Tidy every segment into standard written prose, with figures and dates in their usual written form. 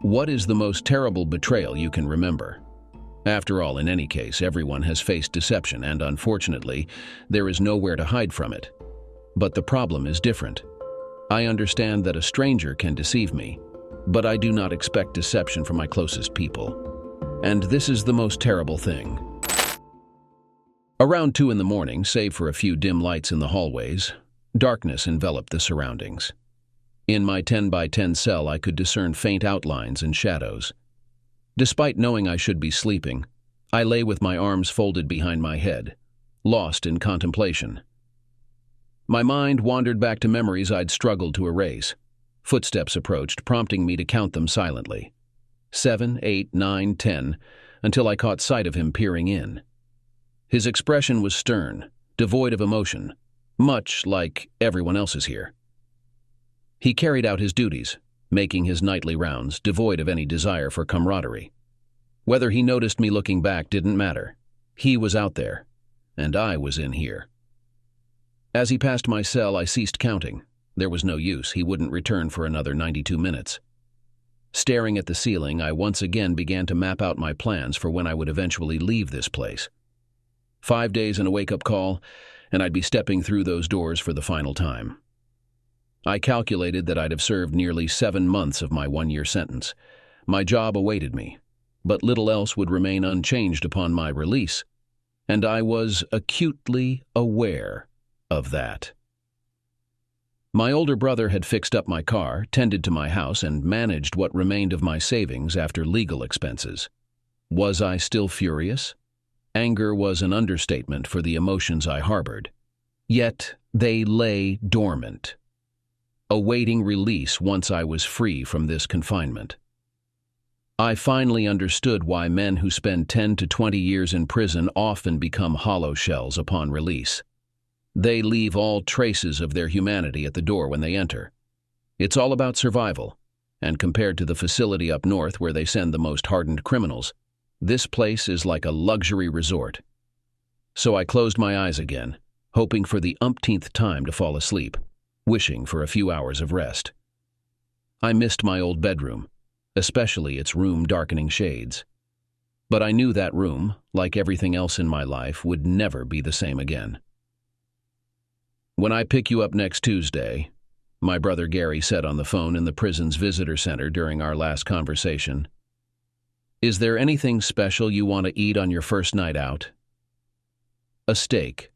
What is the most terrible betrayal you can remember? After all, in any case, everyone has faced deception, and unfortunately, there is nowhere to hide from it. But the problem is different. I understand that a stranger can deceive me, but I do not expect deception from my closest people. And this is the most terrible thing. Around 2 in the morning, save for a few dim lights in the hallways, darkness enveloped the surroundings. In my 10 by 10 cell, I could discern faint outlines and shadows. Despite knowing I should be sleeping, I lay with my arms folded behind my head, lost in contemplation. My mind wandered back to memories I'd struggled to erase. Footsteps approached, prompting me to count them silently. 7, 8, 9, 10, until I caught sight of him peering in. His expression was stern, devoid of emotion, much like everyone else's here. He carried out his duties, making his nightly rounds, devoid of any desire for camaraderie. Whether he noticed me looking back didn't matter. He was out there, and I was in here. As he passed my cell, I ceased counting. There was no use. He wouldn't return for another 92 minutes. Staring at the ceiling, I once again began to map out my plans for when I would eventually leave this place. 5 days and a wake-up call, and I'd be stepping through those doors for the final time. I calculated that I'd have served nearly 7 months of my 1-year sentence. My job awaited me, but little else would remain unchanged upon my release, and I was acutely aware of that. My older brother had fixed up my car, tended to my house, and managed what remained of my savings after legal expenses. Was I still furious? Anger was an understatement for the emotions I harbored. Yet they lay dormant, awaiting release once I was free from this confinement. I finally understood why men who spend 10 to 20 years in prison often become hollow shells upon release. They leave all traces of their humanity at the door when they enter. It's all about survival, and compared to the facility up north where they send the most hardened criminals, this place is like a luxury resort. So I closed my eyes again, hoping for the umpteenth time to fall asleep, wishing for a few hours of rest. I missed my old bedroom, especially its room-darkening shades. But I knew that room, like everything else in my life, would never be the same again. "When I pick you up next Tuesday," my brother Gary said on the phone in the prison's visitor center during our last conversation, "is there anything special you want to eat on your first night out?" "A steak.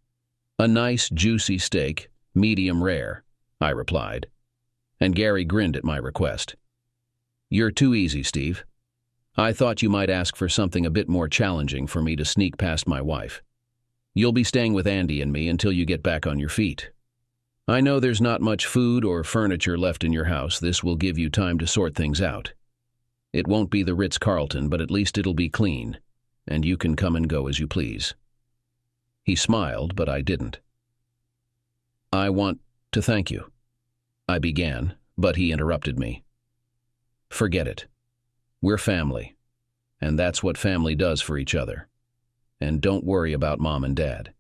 A nice, juicy steak, medium rare," I replied, and Gary grinned at my request. "You're too easy, Steve. I thought you might ask for something a bit more challenging for me to sneak past my wife. You'll be staying with Andy and me until you get back on your feet. I know there's not much food or furniture left in your house. This will give you time to sort things out. It won't be the Ritz-Carlton, but at least it'll be clean, and you can come and go as you please." He smiled, but I didn't. "I want to thank you," I began, but he interrupted me. "Forget it. We're family, and that's what family does for each other. And don't worry about Mom and Dad.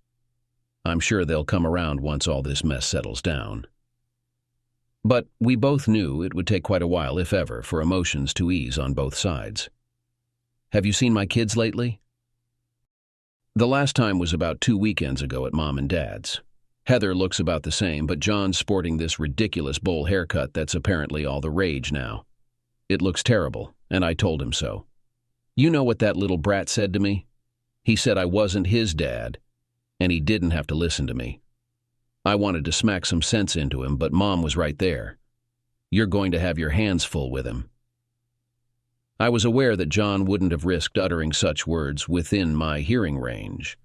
I'm sure they'll come around once all this mess settles down." But we both knew it would take quite a while, if ever, for emotions to ease on both sides. "Have you seen my kids lately?" The last time was about 2 weekends ago at Mom and Dad's. Heather looks about the same, but John's sporting this ridiculous bowl haircut that's apparently all the rage now. It looks terrible, and I told him so. You know what that little brat said to me? He said I wasn't his dad, and he didn't have to listen to me. I wanted to smack some sense into him, but Mom was right there. "You're going to have your hands full with him." I was aware that John wouldn't have risked uttering such words within my hearing range.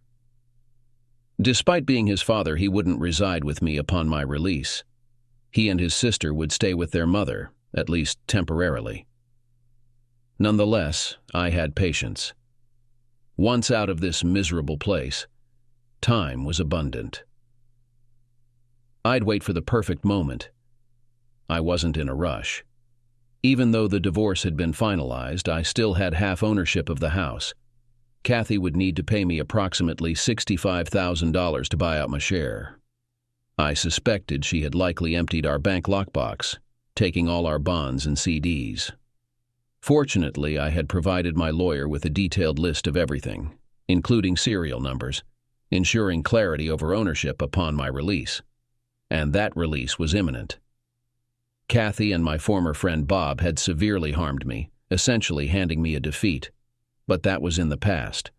Despite being his father, he wouldn't reside with me upon my release. He and his sister would stay with their mother, at least temporarily. Nonetheless, I had patience. Once out of this miserable place, time was abundant. I'd wait for the perfect moment. I wasn't in a rush. Even though the divorce had been finalized, I still had half ownership of the house. Kathy would need to pay me approximately $65,000 to buy out my share. I suspected she had likely emptied our bank lockbox, taking all our bonds and CDs. Fortunately, I had provided my lawyer with a detailed list of everything, including serial numbers, ensuring clarity over ownership upon my release. And that release was imminent. Kathy and my former friend Bob had severely harmed me, essentially handing me a defeat. But that was in the past.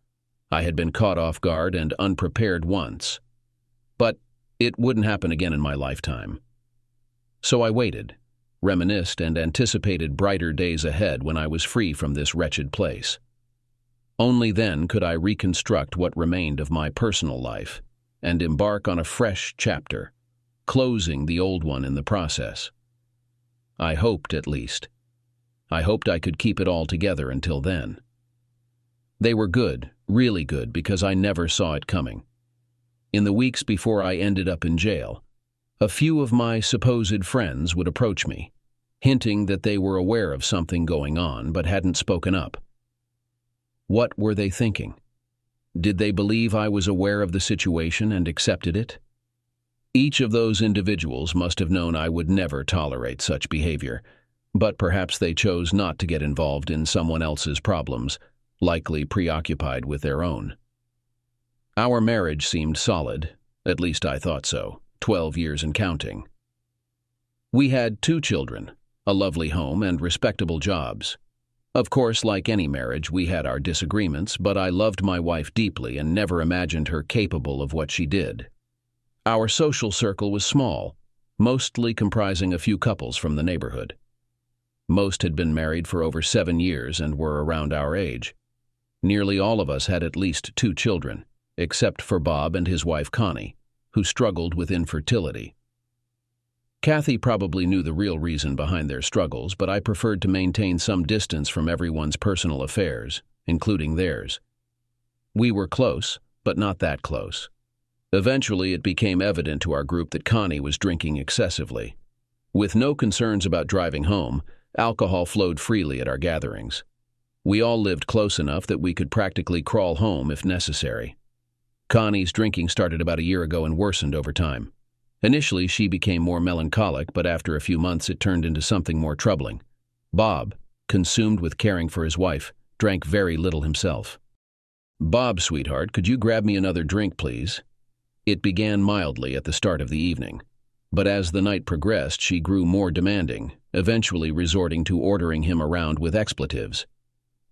I had been caught off guard and unprepared once. But it wouldn't happen again in my lifetime. So I waited, reminisced, and anticipated brighter days ahead when I was free from this wretched place. Only then could I reconstruct what remained of my personal life and embark on a fresh chapter, closing the old one in the process. I hoped, at least. I hoped I could keep it all together until then. They were good, really good, because I never saw it coming. In the weeks before I ended up in jail, a few of my supposed friends would approach me, hinting that they were aware of something going on but hadn't spoken up. What were they thinking? Did they believe I was aware of the situation and accepted it? Each of those individuals must have known I would never tolerate such behavior, but perhaps they chose not to get involved in someone else's problems, likely preoccupied with their own. Our marriage seemed solid, at least I thought so, 12 years and counting. We had 2 children, a lovely home, and respectable jobs. Of course, like any marriage, we had our disagreements, but I loved my wife deeply and never imagined her capable of what she did. Our social circle was small, mostly comprising a few couples from the neighborhood. Most had been married for over 7 years and were around our age. Nearly all of us had at least 2 children, except for Bob and his wife Connie, who struggled with infertility. Kathy probably knew the real reason behind their struggles, but I preferred to maintain some distance from everyone's personal affairs, including theirs. We were close, but not that close. Eventually, it became evident to our group that Connie was drinking excessively. With no concerns about driving home, alcohol flowed freely at our gatherings. We all lived close enough that we could practically crawl home if necessary. Connie's drinking started about a year ago and worsened over time. Initially, she became more melancholic, but after a few months it turned into something more troubling. Bob, consumed with caring for his wife, drank very little himself. "Bob, sweetheart, could you grab me another drink, please?" It began mildly at the start of the evening, but as the night progressed, she grew more demanding, eventually resorting to ordering him around with expletives.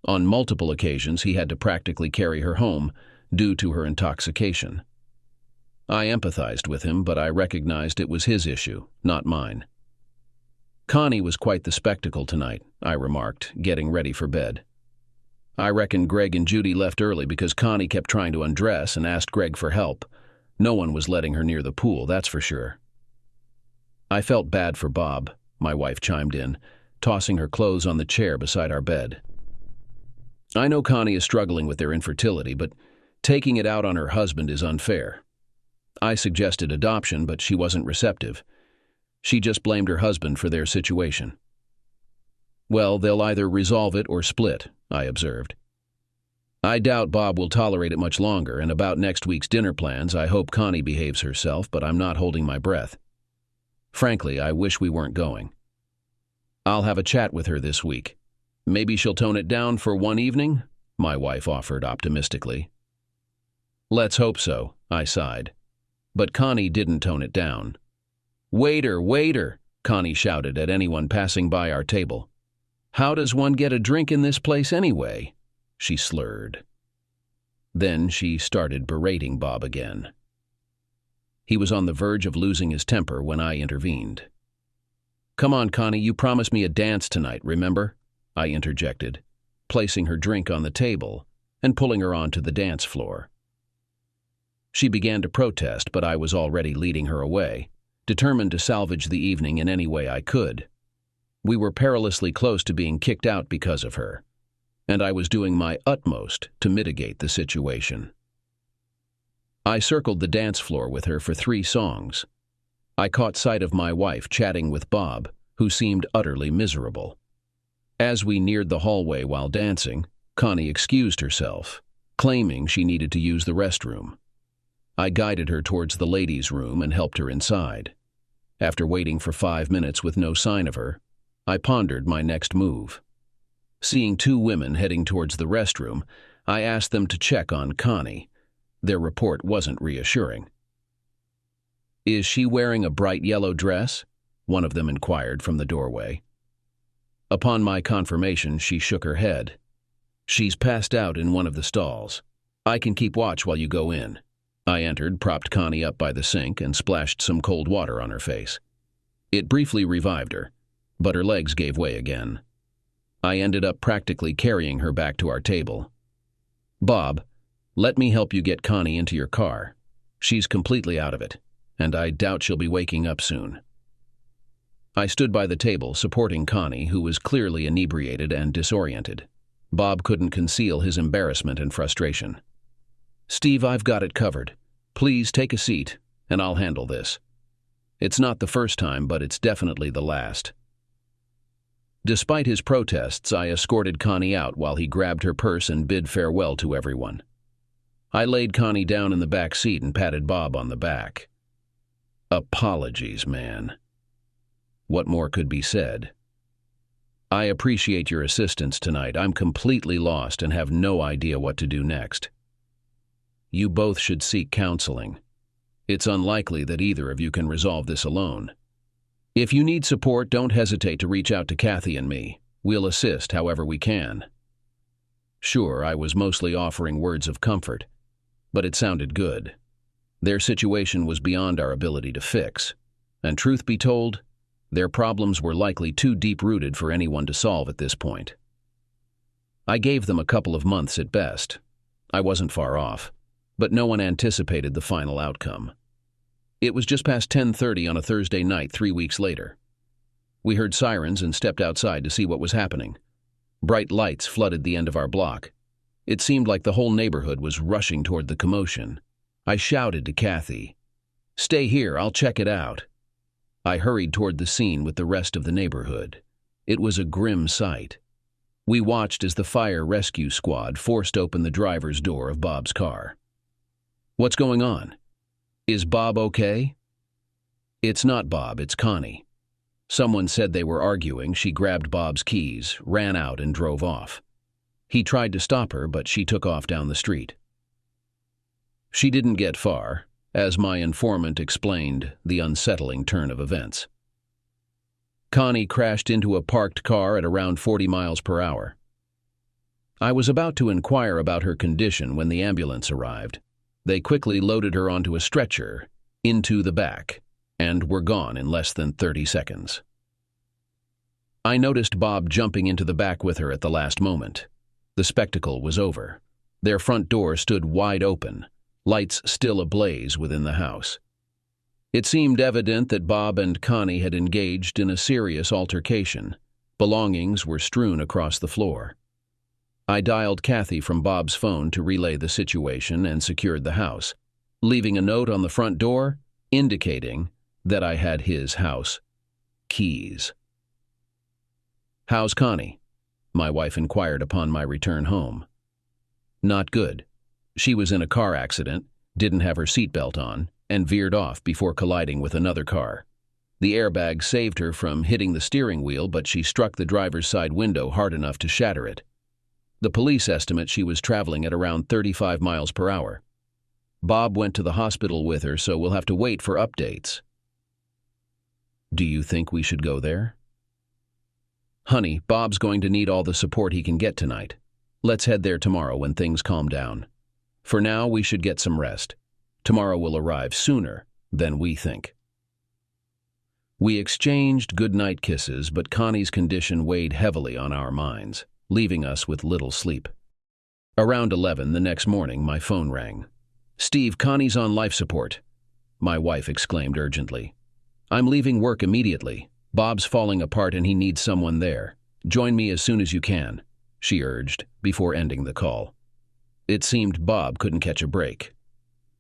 On multiple occasions, he had to practically carry her home due to her intoxication. I empathized with him, but I recognized it was his issue, not mine. "Connie was quite the spectacle tonight," I remarked, getting ready for bed. "I reckon Greg and Judy left early because Connie kept trying to undress and asked Greg for help. No one was letting her near the pool, that's for sure." "I felt bad for Bob," my wife chimed in, tossing her clothes on the chair beside our bed. "I know Connie is struggling with their infertility, but taking it out on her husband is unfair. I suggested adoption, but she wasn't receptive. She just blamed her husband for their situation." "Well, they'll either resolve it or split," I observed. "I doubt Bob will tolerate it much longer, and about next week's dinner plans, I hope Connie behaves herself, but I'm not holding my breath. Frankly, I wish we weren't going. I'll have a chat with her this week. Maybe she'll tone it down for one evening," my wife offered optimistically. "Let's hope so," I sighed. But Connie didn't tone it down. "Waiter, waiter," Connie shouted at anyone passing by our table. "How does one get a drink in this place anyway?" she slurred. Then she started berating Bob again. He was on the verge of losing his temper when I intervened. "Come on, Connie, you promised me a dance tonight, remember?" I interjected, placing her drink on the table and pulling her onto the dance floor. She began to protest, but I was already leading her away, determined to salvage the evening in any way I could. We were perilously close to being kicked out because of her, and I was doing my utmost to mitigate the situation. I circled the dance floor with her for 3 songs. I caught sight of my wife chatting with Bob, who seemed utterly miserable. As we neared the hallway while dancing, Connie excused herself, claiming she needed to use the restroom. I guided her towards the ladies' room and helped her inside. After waiting for 5 minutes with no sign of her, I pondered my next move. Seeing two women heading towards the restroom, I asked them to check on Connie. Their report wasn't reassuring. "Is she wearing a bright yellow dress?" one of them inquired from the doorway. Upon my confirmation, she shook her head. "She's passed out in one of the stalls. I can keep watch while you go in." I entered, propped Connie up by the sink, and splashed some cold water on her face. It briefly revived her, but her legs gave way again. I ended up practically carrying her back to our table. "Bob, let me help you get Connie into your car. She's completely out of it, and I doubt she'll be waking up soon." I stood by the table, supporting Connie, who was clearly inebriated and disoriented. Bob couldn't conceal his embarrassment and frustration. "Steve, I've got it covered. Please take a seat, and I'll handle this. It's not the first time, but it's definitely the last." Despite his protests, I escorted Connie out while he grabbed her purse and bid farewell to everyone. I laid Connie down in the back seat and patted Bob on the back. "Apologies, man." What more could be said? "I appreciate your assistance tonight. I'm completely lost and have no idea what to do next. You both should seek counseling. It's unlikely that either of you can resolve this alone. If you need support, don't hesitate to reach out to Kathy and me. We'll assist however we can." Sure, I was mostly offering words of comfort, but it sounded good. Their situation was beyond our ability to fix, and truth be told, their problems were likely too deep-rooted for anyone to solve at this point. I gave them a couple of months at best. I wasn't far off, but no one anticipated the final outcome. It was just past 10:30 on a Thursday night 3 weeks later. We heard sirens and stepped outside to see what was happening. Bright lights flooded the end of our block. It seemed like the whole neighborhood was rushing toward the commotion. I shouted to Kathy, "Stay here, I'll check it out." I hurried toward the scene with the rest of the neighborhood. It was a grim sight. We watched as the fire rescue squad forced open the driver's door of Bob's car. "What's going on? Is Bob okay?" "It's not Bob, it's Connie. Someone said they were arguing. She grabbed Bob's keys, ran out, and drove off. He tried to stop her, but she took off down the street." She didn't get far, as my informant explained the unsettling turn of events. "Connie crashed into a parked car at around 40 miles per hour. I was about to inquire about her condition when the ambulance arrived. They quickly loaded her onto a stretcher, into the back, and were gone in less than 30 seconds. I noticed Bob jumping into the back with her at the last moment. The spectacle was over. Their front door stood wide open, lights still ablaze within the house. It seemed evident that Bob and Connie had engaged in a serious altercation. Belongings were strewn across the floor. I dialed Kathy from Bob's phone to relay the situation and secured the house, leaving a note on the front door indicating that I had his house keys. "How's Connie?" my wife inquired upon my return home. "Not good. She was in a car accident, didn't have her seatbelt on, and veered off before colliding with another car. The airbag saved her from hitting the steering wheel, but she struck the driver's side window hard enough to shatter it. The police estimate she was traveling at around 35 miles per hour. Bob went to the hospital with her, so we'll have to wait for updates." "Do you think we should go there?" "Honey, Bob's going to need all the support he can get tonight. Let's head there tomorrow when things calm down. For now, we should get some rest. Tomorrow will arrive sooner than we think." We exchanged goodnight kisses, but Connie's condition weighed heavily on our minds, leaving us with little sleep. Around 11 the next morning, my phone rang. "Steve, Connie's on life support," my wife exclaimed urgently. "I'm leaving work immediately. Bob's falling apart and he needs someone there. Join me as soon as you can," she urged before ending the call. It seemed Bob couldn't catch a break.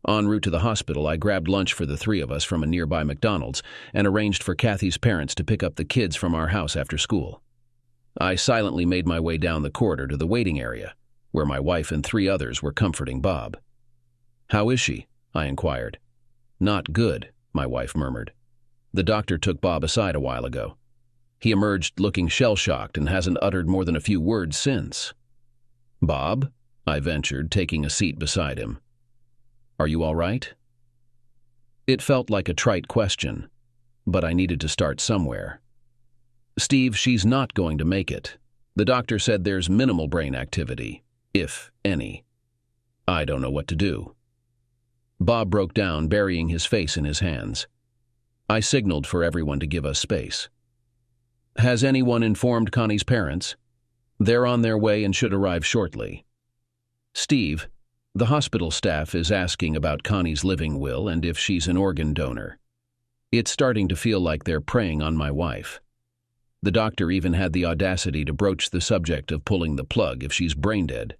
En route to the hospital, I grabbed lunch for the three of us from a nearby McDonald's and arranged for Kathy's parents to pick up the kids from our house after school. I silently made my way down the corridor to the waiting area, where my wife and 3 others were comforting Bob. "How is she?" I inquired. "Not good," my wife murmured. "The doctor took Bob aside a while ago." He emerged looking shell-shocked and hasn't uttered more than a few words since. "Bob?" I ventured, taking a seat beside him. "Are you all right?" It felt like a trite question, but I needed to start somewhere. "Steve, she's not going to make it. The doctor said there's minimal brain activity, if any. I don't know what to do." Bob broke down, burying his face in his hands. I signaled for everyone to give us space. "Has anyone informed Connie's parents? They're on their way and should arrive shortly. Steve, the hospital staff is asking about Connie's living will and if she's an organ donor. It's starting to feel like they're preying on my wife. The doctor even had the audacity to broach the subject of pulling the plug if she's brain dead.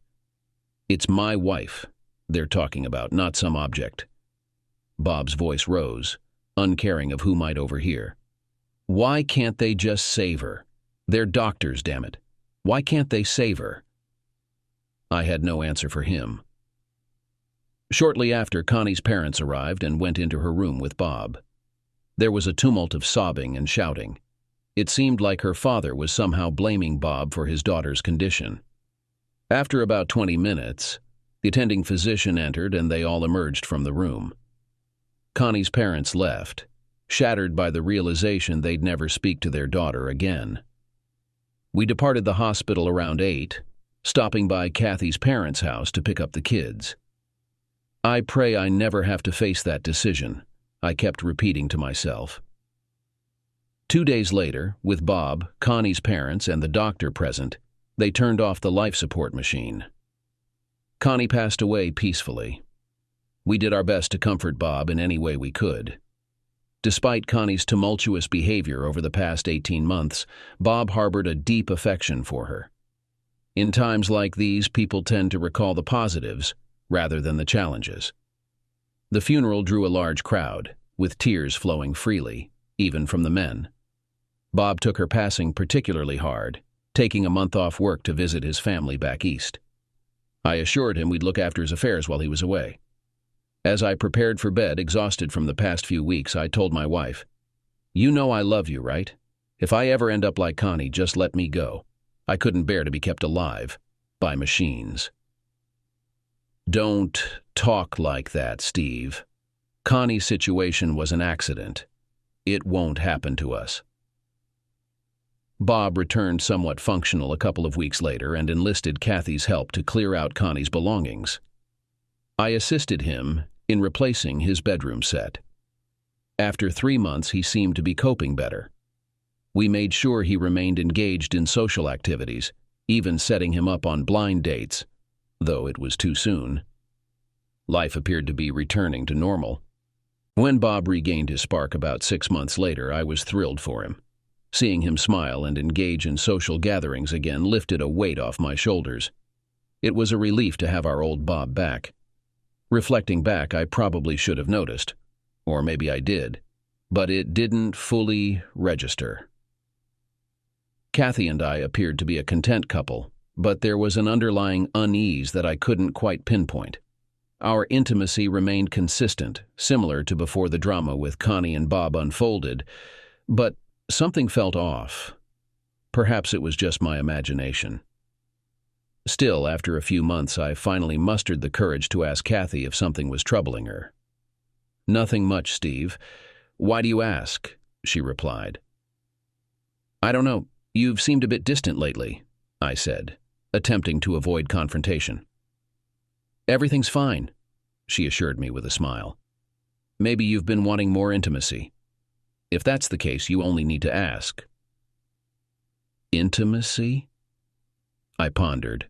It's my wife they're talking about, not some object." Bob's voice rose, uncaring of who might overhear. "Why can't they just save her? They're doctors, damn it. Why can't they save her?" I had no answer for him. Shortly after, Connie's parents arrived and went into her room with Bob. There was a tumult of sobbing and shouting. It seemed like her father was somehow blaming Bob for his daughter's condition. After about 20 minutes, the attending physician entered and they all emerged from the room. Connie's parents left, shattered by the realization they'd never speak to their daughter again. We departed the hospital around 8, stopping by Kathy's parents' house to pick up the kids. "I pray I never have to face that decision," I kept repeating to myself. 2 days later, with Bob, Connie's parents, and the doctor present, they turned off the life support machine. Connie passed away peacefully. We did our best to comfort Bob in any way we could. Despite Connie's tumultuous behavior over the past 18 months, Bob harbored a deep affection for her. In times like these, people tend to recall the positives rather than the challenges. The funeral drew a large crowd, with tears flowing freely, even from the men. Bob took her passing particularly hard, taking a month off work to visit his family back east. I assured him we'd look after his affairs while he was away. As I prepared for bed, exhausted from the past few weeks, I told my wife, "You know I love you, right? If I ever end up like Connie, just let me go. I couldn't bear to be kept alive by machines." "Don't talk like that, Steve. Connie's situation was an accident. It won't happen to us." Bob returned somewhat functional a couple of weeks later and enlisted Kathy's help to clear out Connie's belongings. I assisted him in replacing his bedroom set. After 3 months, he seemed to be coping better. We made sure he remained engaged in social activities, even setting him up on blind dates, though it was too soon. Life appeared to be returning to normal. When Bob regained his spark about 6 months later, I was thrilled for him. Seeing him smile and engage in social gatherings again lifted a weight off my shoulders. It was a relief to have our old Bob back. Reflecting back, I probably should have noticed, or maybe I did, but it didn't fully register. Kathy and I appeared to be a content couple, but there was an underlying unease that I couldn't quite pinpoint. Our intimacy remained consistent, similar to before the drama with Connie and Bob unfolded, but something felt off. Perhaps it was just my imagination. Still, after a few months, I finally mustered the courage to ask Kathy if something was troubling her. "Nothing much, Steve. Why do you ask?" she replied. "I don't know. You've seemed a bit distant lately," I said, attempting to avoid confrontation. "Everything's fine," she assured me with a smile. "Maybe you've been wanting more intimacy. If that's the case, you only need to ask." Intimacy? I pondered.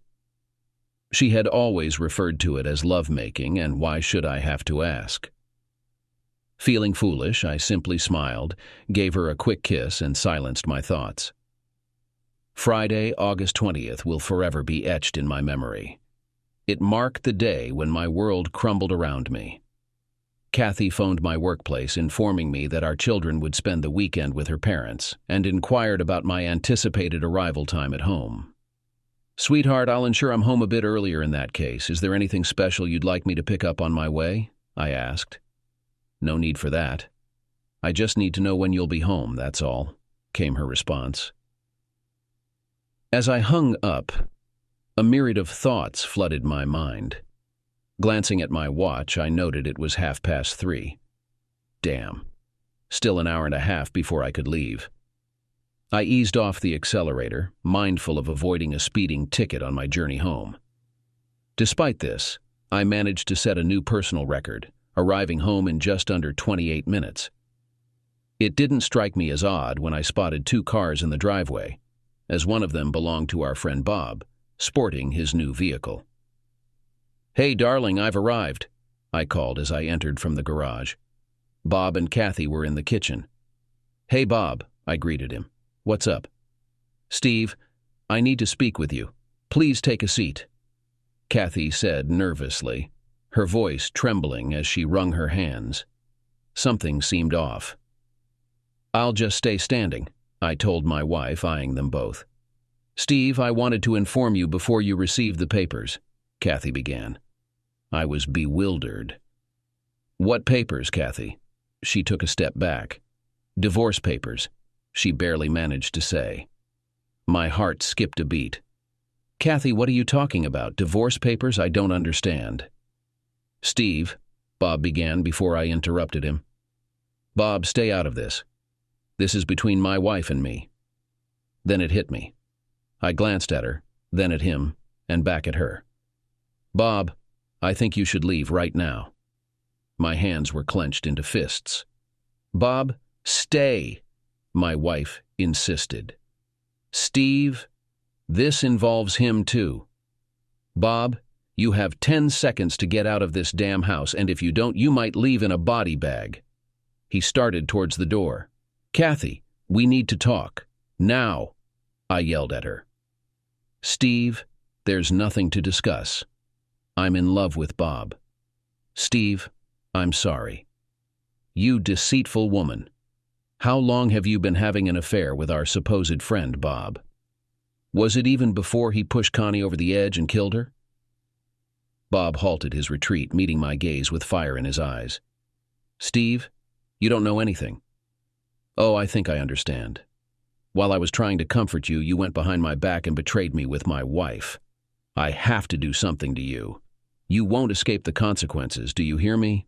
She had always referred to it as lovemaking, and why should I have to ask? Feeling foolish, I simply smiled, gave her a quick kiss, and silenced my thoughts. Friday, August 20th, will forever be etched in my memory. It marked the day when my world crumbled around me. Kathy phoned my workplace, informing me that our children would spend the weekend with her parents, and inquired about my anticipated arrival time at home. "Sweetheart, I'll ensure I'm home a bit earlier in that case. Is there anything special you'd like me to pick up on my way?" I asked. "No need for that. I just need to know when you'll be home, that's all," came her response. As I hung up, a myriad of thoughts flooded my mind. Glancing at my watch, I noted it was 3:30. Damn. Still an hour and a half before I could leave. I eased off the accelerator, mindful of avoiding a speeding ticket on my journey home. Despite this, I managed to set a new personal record, arriving home in just under 28 minutes. It didn't strike me as odd when I spotted 2 cars in the driveway, as one of them belonged to our friend Bob, sporting his new vehicle. "Hey, darling, I've arrived," I called as I entered from the garage. Bob and Kathy were in the kitchen. "Hey, Bob," I greeted him. "What's up?" "Steve, I need to speak with you. Please take a seat," Kathy said nervously, her voice trembling as she wrung her hands. Something seemed off. "I'll just stay standing," I told my wife, eyeing them both. "Steve, I wanted to inform you before you received the papers," Kathy began. I was bewildered. "What papers, Kathy?" She took a step back. "Divorce papers," she barely managed to say. My heart skipped a beat. "Kathy, what are you talking about? Divorce papers? I don't understand." "Steve," Bob began before I interrupted him. "Bob, stay out of this. This is between my wife and me." Then it hit me. I glanced at her, then at him, and back at her. "Bob, I think you should leave right now." My hands were clenched into fists. "Bob, stay," my wife insisted. "Steve, this involves him too. Bob, you have 10 seconds to get out of this damn house, and if you don't, you might leave in a body bag." He started towards the door. "Kathy, we need to talk. Now," I yelled at her. "Steve, there's nothing to discuss. I'm in love with Bob." "Steve, I'm sorry." "You deceitful woman. How long have you been having an affair with our supposed friend, Bob? Was it even before he pushed Connie over the edge and killed her?" Bob halted his retreat, meeting my gaze with fire in his eyes. "Steve, you don't know anything." "Oh, I think I understand. While I was trying to comfort you, you went behind my back and betrayed me with my wife. I have to do something to you. You won't escape the consequences, do you hear me?"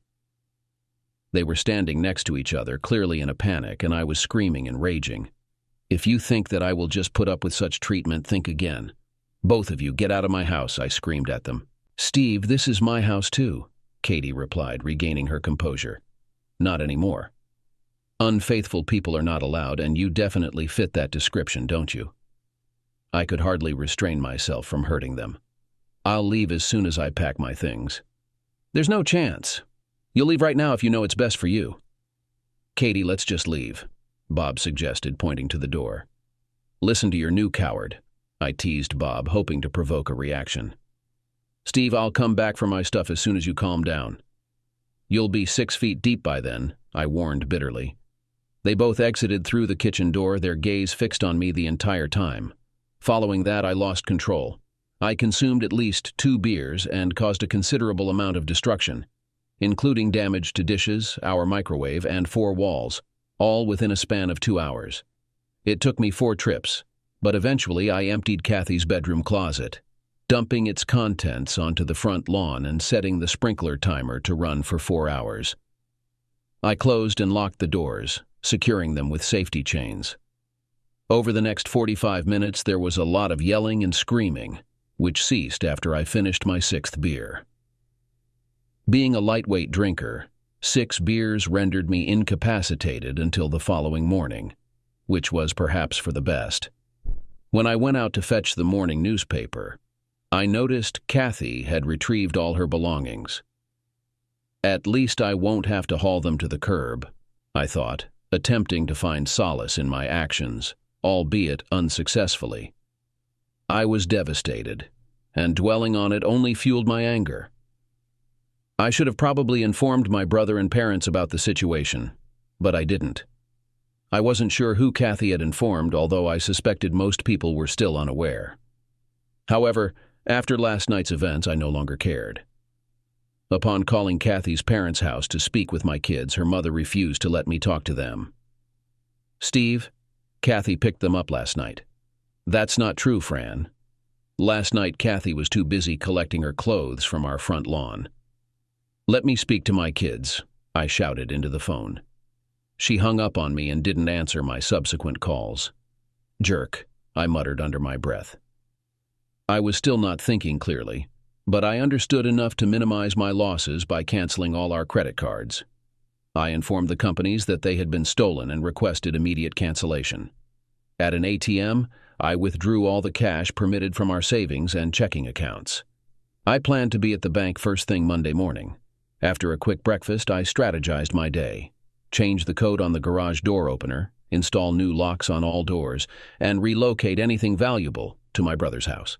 They were standing next to each other, clearly in a panic, and I was screaming and raging. "If you think that I will just put up with such treatment, think again. Both of you, get out of my house," I screamed at them. "Steve, this is my house too," Katie replied, regaining her composure. "Not anymore. Unfaithful people are not allowed, and you definitely fit that description, don't you?" I could hardly restrain myself from hurting them. "I'll leave as soon as I pack my things." "There's no chance. You'll leave right now if you know it's best for you." "Katie, let's just leave," Bob suggested, pointing to the door. "Listen to your new coward," I teased Bob, hoping to provoke a reaction. "Steve, I'll come back for my stuff as soon as you calm down." "You'll be 6 feet deep by then," I warned bitterly. They both exited through the kitchen door, their gaze fixed on me the entire time. Following that, I lost control. I consumed at least 2 beers and caused a considerable amount of destruction, including damage to dishes, our microwave, and 4 walls, all within a span of 2 hours. It took me 4 trips, but eventually I emptied Kathy's bedroom closet, dumping its contents onto the front lawn and setting the sprinkler timer to run for 4 hours. I closed and locked the doors, securing them with safety chains. Over the next 45 minutes, there was a lot of yelling and screaming, which ceased after I finished my 6th beer. Being a lightweight drinker, 6 beers rendered me incapacitated until the following morning, which was perhaps for the best. When I went out to fetch the morning newspaper, I noticed Kathy had retrieved all her belongings. At least I won't have to haul them to the curb, I thought, attempting to find solace in my actions, albeit unsuccessfully. I was devastated, and dwelling on it only fueled my anger. I should have probably informed my brother and parents about the situation, but I didn't. I wasn't sure who Kathy had informed, although I suspected most people were still unaware. However, after last night's events, I no longer cared. Upon calling Kathy's parents' house to speak with my kids, her mother refused to let me talk to them. "Steve, Kathy picked them up last night. That's not true, Fran. Last night, Kathy was too busy collecting her clothes from our front lawn. Let me speak to my kids, I shouted into the phone. She hung up on me and didn't answer my subsequent calls. Jerk, I muttered under my breath. I was still not thinking clearly, but I understood enough to minimize my losses by canceling all our credit cards. I informed the companies that they had been stolen and requested immediate cancellation. At an ATM, I withdrew all the cash permitted from our savings and checking accounts. I planned to be at the bank first thing Monday morning. After a quick breakfast, I strategized my day, changed the code on the garage door opener, install new locks on all doors, and relocate anything valuable to my brother's house.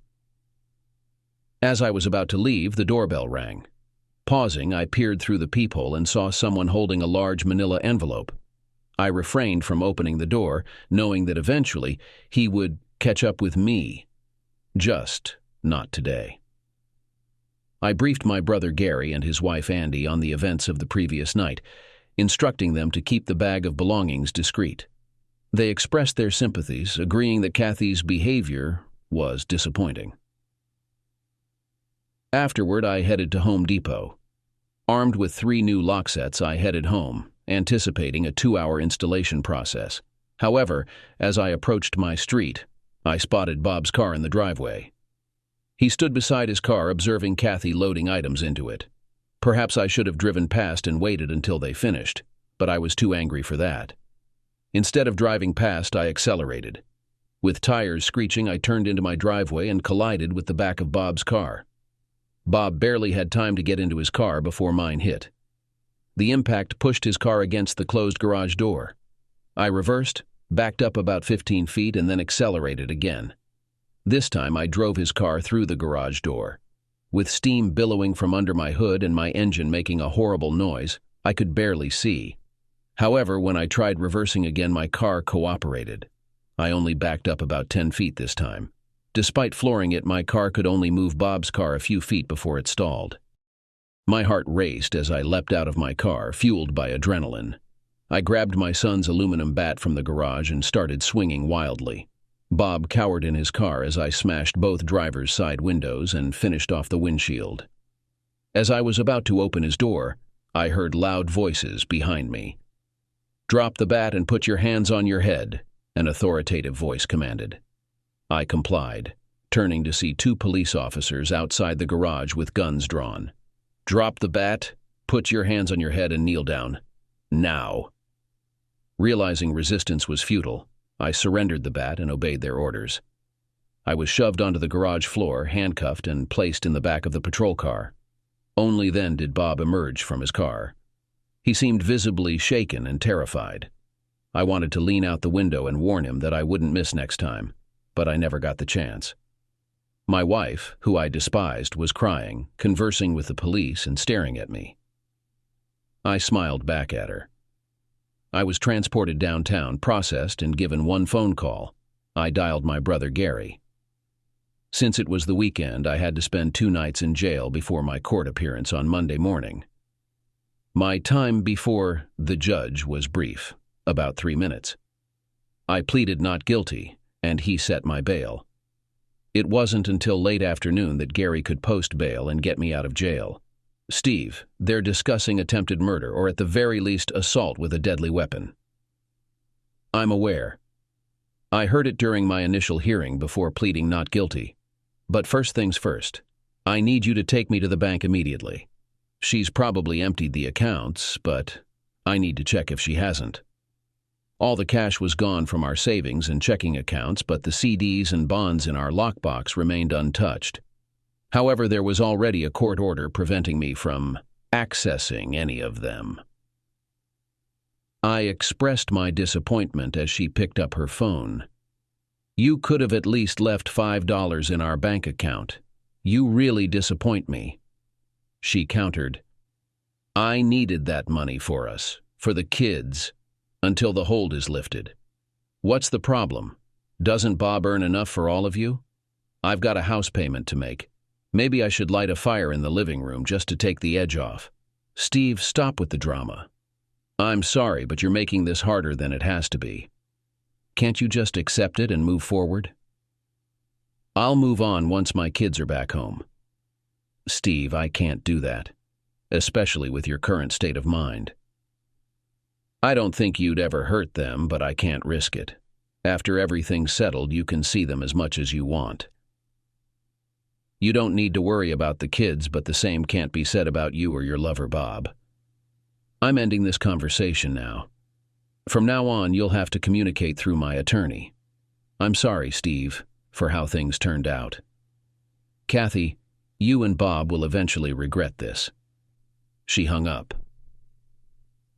As I was about to leave, the doorbell rang. Pausing, I peered through the peephole and saw someone holding a large manila envelope. I refrained from opening the door, knowing that eventually he would catch up with me. Just not today. I briefed my brother Gary and his wife Andy on the events of the previous night, instructing them to keep the bag of belongings discreet. They expressed their sympathies, agreeing that Kathy's behavior was disappointing. Afterward, I headed to Home Depot. Armed with 3 new lock sets, I headed home, anticipating a 2-hour installation process. However, as I approached my street, I spotted Bob's car in the driveway. He stood beside his car, observing Kathy loading items into it. Perhaps I should have driven past and waited until they finished, but I was too angry for that. Instead of driving past, I accelerated. With tires screeching, I turned into my driveway and collided with the back of Bob's car. Bob barely had time to get into his car before mine hit. The impact pushed his car against the closed garage door. I reversed, backed up about 15 feet, and then accelerated again. This time I drove his car through the garage door. With steam billowing from under my hood and my engine making a horrible noise, I could barely see. However, when I tried reversing again, my car cooperated. I only backed up about 10 feet this time. Despite flooring it, my car could only move Bob's car a few feet before it stalled. My heart raced as I leapt out of my car, fueled by adrenaline. I grabbed my son's aluminum bat from the garage and started swinging wildly. Bob cowered in his car as I smashed both driver's side windows and finished off the windshield. As I was about to open his door, I heard loud voices behind me. "Drop the bat and put your hands on your head," an authoritative voice commanded. I complied, turning to see 2 police officers outside the garage with guns drawn. "Drop the bat, put your hands on your head, and kneel down. Now." Realizing resistance was futile, I surrendered the bat and obeyed their orders. I was shoved onto the garage floor, handcuffed, and placed in the back of the patrol car. Only then did Bob emerge from his car. He seemed visibly shaken and terrified. I wanted to lean out the window and warn him that I wouldn't miss next time, but I never got the chance. My wife, who I despised, was crying, conversing with the police, and staring at me. I smiled back at her. I was transported downtown, processed, and given 1 phone call. I dialed my brother Gary. Since it was the weekend, I had to spend 2 nights in jail before my court appearance on Monday morning. My time before the judge was brief, about 3 minutes. I pleaded not guilty, and he set my bail. It wasn't until late afternoon that Gary could post bail and get me out of jail. "Steve, they're discussing attempted murder, or at the very least assault with a deadly weapon." "I'm aware. I heard it during my initial hearing before pleading not guilty. But first things first, I need you to take me to the bank immediately. She's probably emptied the accounts, but I need to check if she hasn't. All the cash was gone from our savings and checking accounts, but the CDs and bonds in our lockbox remained untouched. However, there was already a court order preventing me from accessing any of them." I expressed my disappointment as she picked up her phone. "You could have at least left $5 in our bank account. You really disappoint me." She countered, "I needed that money for us, for the kids, until the hold is lifted. What's the problem? Doesn't Bob earn enough for all of you? I've got a house payment to make. Maybe I should light a fire in the living room just to take the edge off." "Steve, stop with the drama. I'm sorry, but you're making this harder than it has to be." Can't you just accept it and move forward? I'll move on once my kids are back home. Steve, I can't do that, especially with your current state of mind. I don't think you'd ever hurt them, but I can't risk it. After everything's settled, you can see them as much as you want. You don't need to worry about the kids, but the same can't be said about you or your lover, Bob. I'm ending this conversation now. From now on, you'll have to communicate through my attorney. I'm sorry, Steve, for how things turned out. Kathy, you and Bob will eventually regret this. She hung up.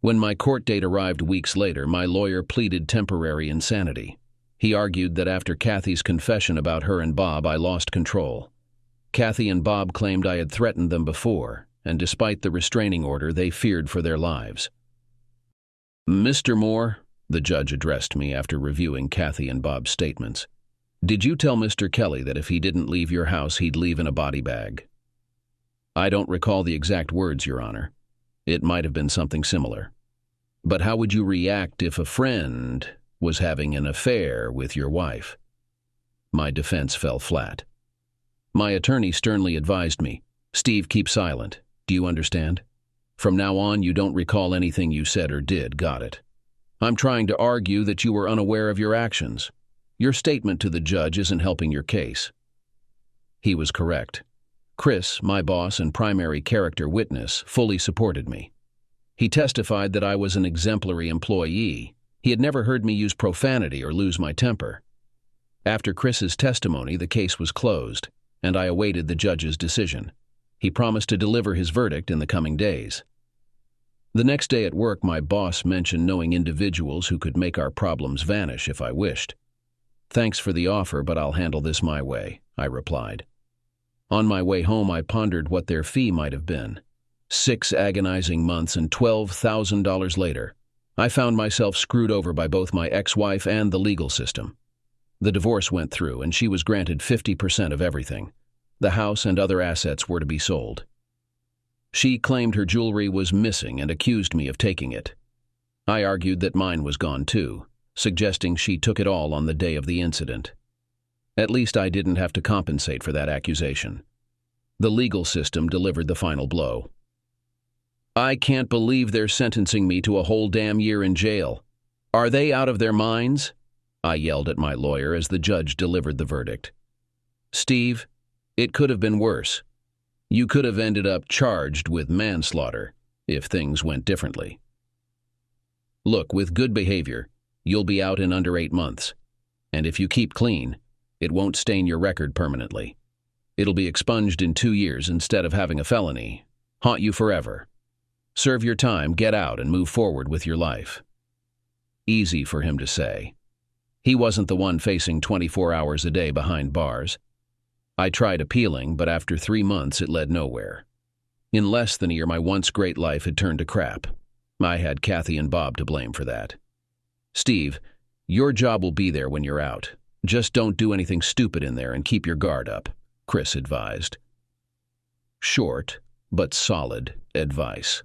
When my court date arrived weeks later, my lawyer pleaded temporary insanity. He argued that after Kathy's confession about her and Bob, I lost control. Kathy and Bob claimed I had threatened them before, and despite the restraining order, they feared for their lives. Mr. Moore, the judge addressed me after reviewing Kathy and Bob's statements, did you tell Mr. Kelly that if he didn't leave your house, he'd leave in a body bag? I don't recall the exact words, Your Honor. It might have been something similar. But how would you react if a friend was having an affair with your wife? My defense fell flat. My attorney sternly advised me, Steve, keep silent. Do you understand? From now on, you don't recall anything you said or did, got it? I'm trying to argue that you were unaware of your actions. Your statement to the judge isn't helping your case. He was correct. Chris, my boss and primary character witness, fully supported me. He testified that I was an exemplary employee. He had never heard me use profanity or lose my temper. After Chris's testimony, the case was closed, and I awaited the judge's decision. He promised to deliver his verdict in the coming days. The next day at work, my boss mentioned knowing individuals who could make our problems vanish if I wished. Thanks for the offer, but I'll handle this my way, I replied. On my way home, I pondered what their fee might have been. 6 agonizing months and $12,000 later, I found myself screwed over by both my ex-wife and the legal system. The divorce went through, and she was granted 50% of everything. The house and other assets were to be sold. She claimed her jewelry was missing and accused me of taking it. I argued that mine was gone too, suggesting she took it all on the day of the incident. At least I didn't have to compensate for that accusation. The legal system delivered the final blow. I can't believe they're sentencing me to a whole damn year in jail. Are they out of their minds? I yelled at my lawyer as the judge delivered the verdict. Steve, it could have been worse. You could have ended up charged with manslaughter if things went differently. Look, with good behavior, you'll be out in under 8 months. And if you keep clean, it won't stain your record permanently. It'll be expunged in 2 years instead of having a felony. Haunt you forever. Serve your time, get out, and move forward with your life. Easy for him to say. He wasn't the one facing 24 hours a day behind bars. I tried appealing, but after 3 months it led nowhere. In less than a year, my once great life had turned to crap. I had Kathy and Bob to blame for that. Steve, your job will be there when you're out. Just don't do anything stupid in there and keep your guard up, Chris advised. Short, but solid advice.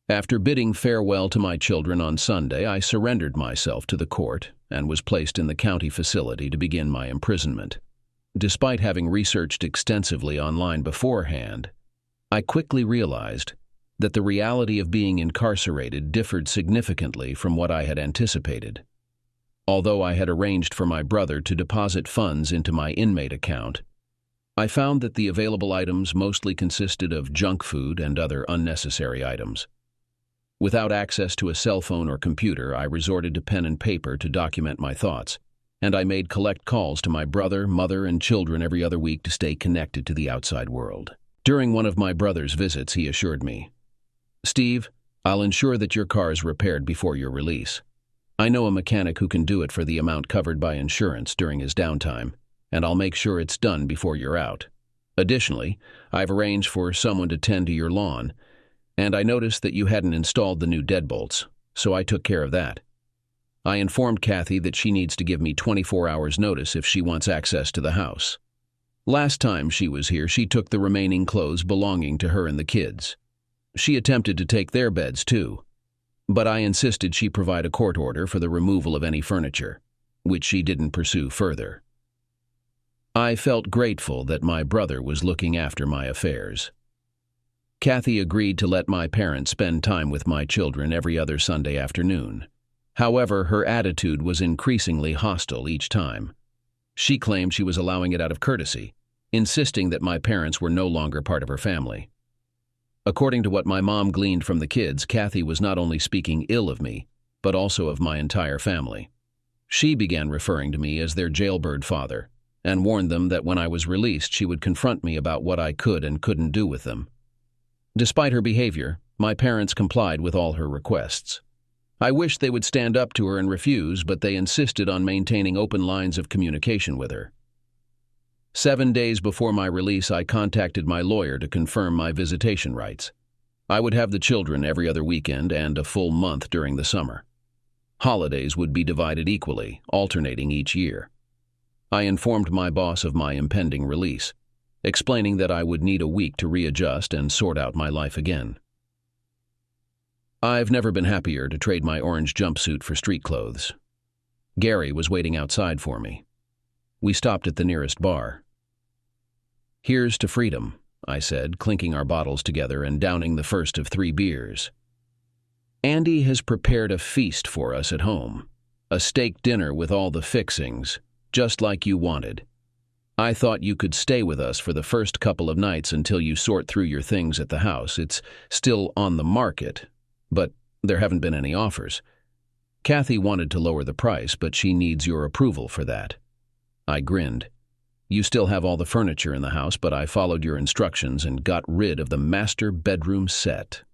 After bidding farewell to my children on Sunday, I surrendered myself to the court and was placed in the county facility to begin my imprisonment. Despite having researched extensively online beforehand, I quickly realized that the reality of being incarcerated differed significantly from what I had anticipated. Although I had arranged for my brother to deposit funds into my inmate account, I found that the available items mostly consisted of junk food and other unnecessary items. Without access to a cell phone or computer, I resorted to pen and paper to document my thoughts, and I made collect calls to my brother, mother, and children every other week to stay connected to the outside world. During one of my brother's visits, he assured me, Steve, I'll ensure that your car is repaired before your release. I know a mechanic who can do it for the amount covered by insurance during his downtime, and I'll make sure it's done before you're out. Additionally, I've arranged for someone to tend to your lawn, and I noticed that you hadn't installed the new deadbolts, so I took care of that. I informed Kathy that she needs to give me 24 hours notice if she wants access to the house. Last time she was here, she took the remaining clothes belonging to her and the kids. She attempted to take their beds too. but I insisted she provide a court order for the removal of any furniture, which she didn't pursue further. I felt grateful that my brother was looking after my affairs. Kathy agreed to let my parents spend time with my children every other Sunday afternoon. However, her attitude was increasingly hostile each time. She claimed she was allowing it out of courtesy, insisting that my parents were no longer part of her family. According to what my mom gleaned from the kids, Kathy was not only speaking ill of me, but also of my entire family. She began referring to me as their jailbird father, and warned them that when I was released she would confront me about what I could and couldn't do with them. Despite her behavior, my parents complied with all her requests. I wished they would stand up to her and refuse, but they insisted on maintaining open lines of communication with her. 7 days before my release, I contacted my lawyer to confirm my visitation rights. I would have the children every other weekend and a full month during the summer. Holidays would be divided equally, alternating each year. I informed my boss of my impending release, explaining that I would need a week to readjust and sort out my life again. I've never been happier to trade my orange jumpsuit for street clothes. Gary was waiting outside for me. We stopped at the nearest bar. "Here's to freedom," I said, clinking our bottles together and downing the first of 3 beers. "Andy has prepared a feast for us at home, a steak dinner with all the fixings, just like you wanted. I thought you could stay with us for the first couple of nights until you sort through your things at the house. It's still on the market, but there haven't been any offers. Kathy wanted to lower the price, but she needs your approval for that." I grinned. "You still have all the furniture in the house, but I followed your instructions and got rid of the master bedroom set."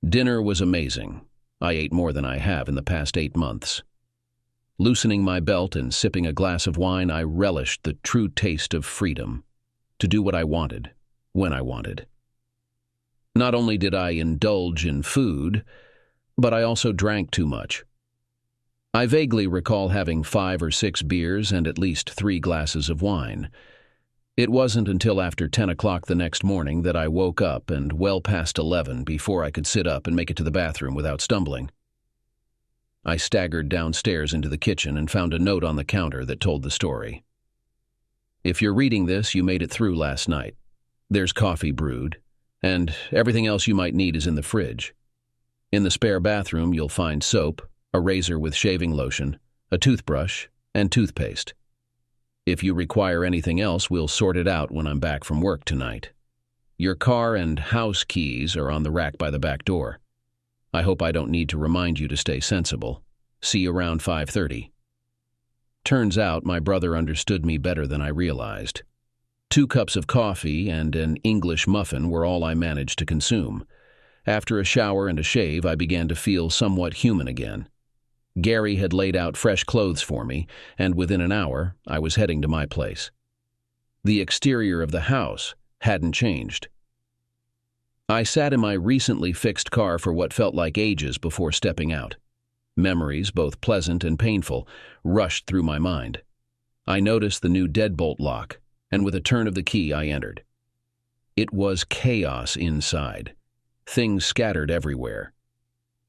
Dinner was amazing. I ate more than I have in the past 8 months. Loosening my belt and sipping a glass of wine, I relished the true taste of freedom, to do what I wanted, when I wanted. Not only did I indulge in food, but I also drank too much. I vaguely recall having 5 or 6 beers and at least 3 glasses of wine. It wasn't until after 10 o'clock the next morning that I woke up and well past 11 before I could sit up and make it to the bathroom without stumbling. I staggered downstairs into the kitchen and found a note on the counter that told the story. "If you're reading this, you made it through last night. There's coffee brewed, and everything else you might need is in the fridge. In the spare bathroom, you'll find soap, a razor with shaving lotion, a toothbrush, and toothpaste. If you require anything else, we'll sort it out when I'm back from work tonight. Your car and house keys are on the rack by the back door. I hope I don't need to remind you to stay sensible. See you around 5:30. Turns out my brother understood me better than I realized. 2 cups of coffee and an English muffin were all I managed to consume. After a shower and a shave, I began to feel somewhat human again. Gary had laid out fresh clothes for me, and within an hour, I was heading to my place. The exterior of the house hadn't changed. I sat in my recently fixed car for what felt like ages before stepping out. Memories, both pleasant and painful, rushed through my mind. I noticed the new deadbolt lock, and with a turn of the key, I entered. It was chaos inside. Things scattered everywhere.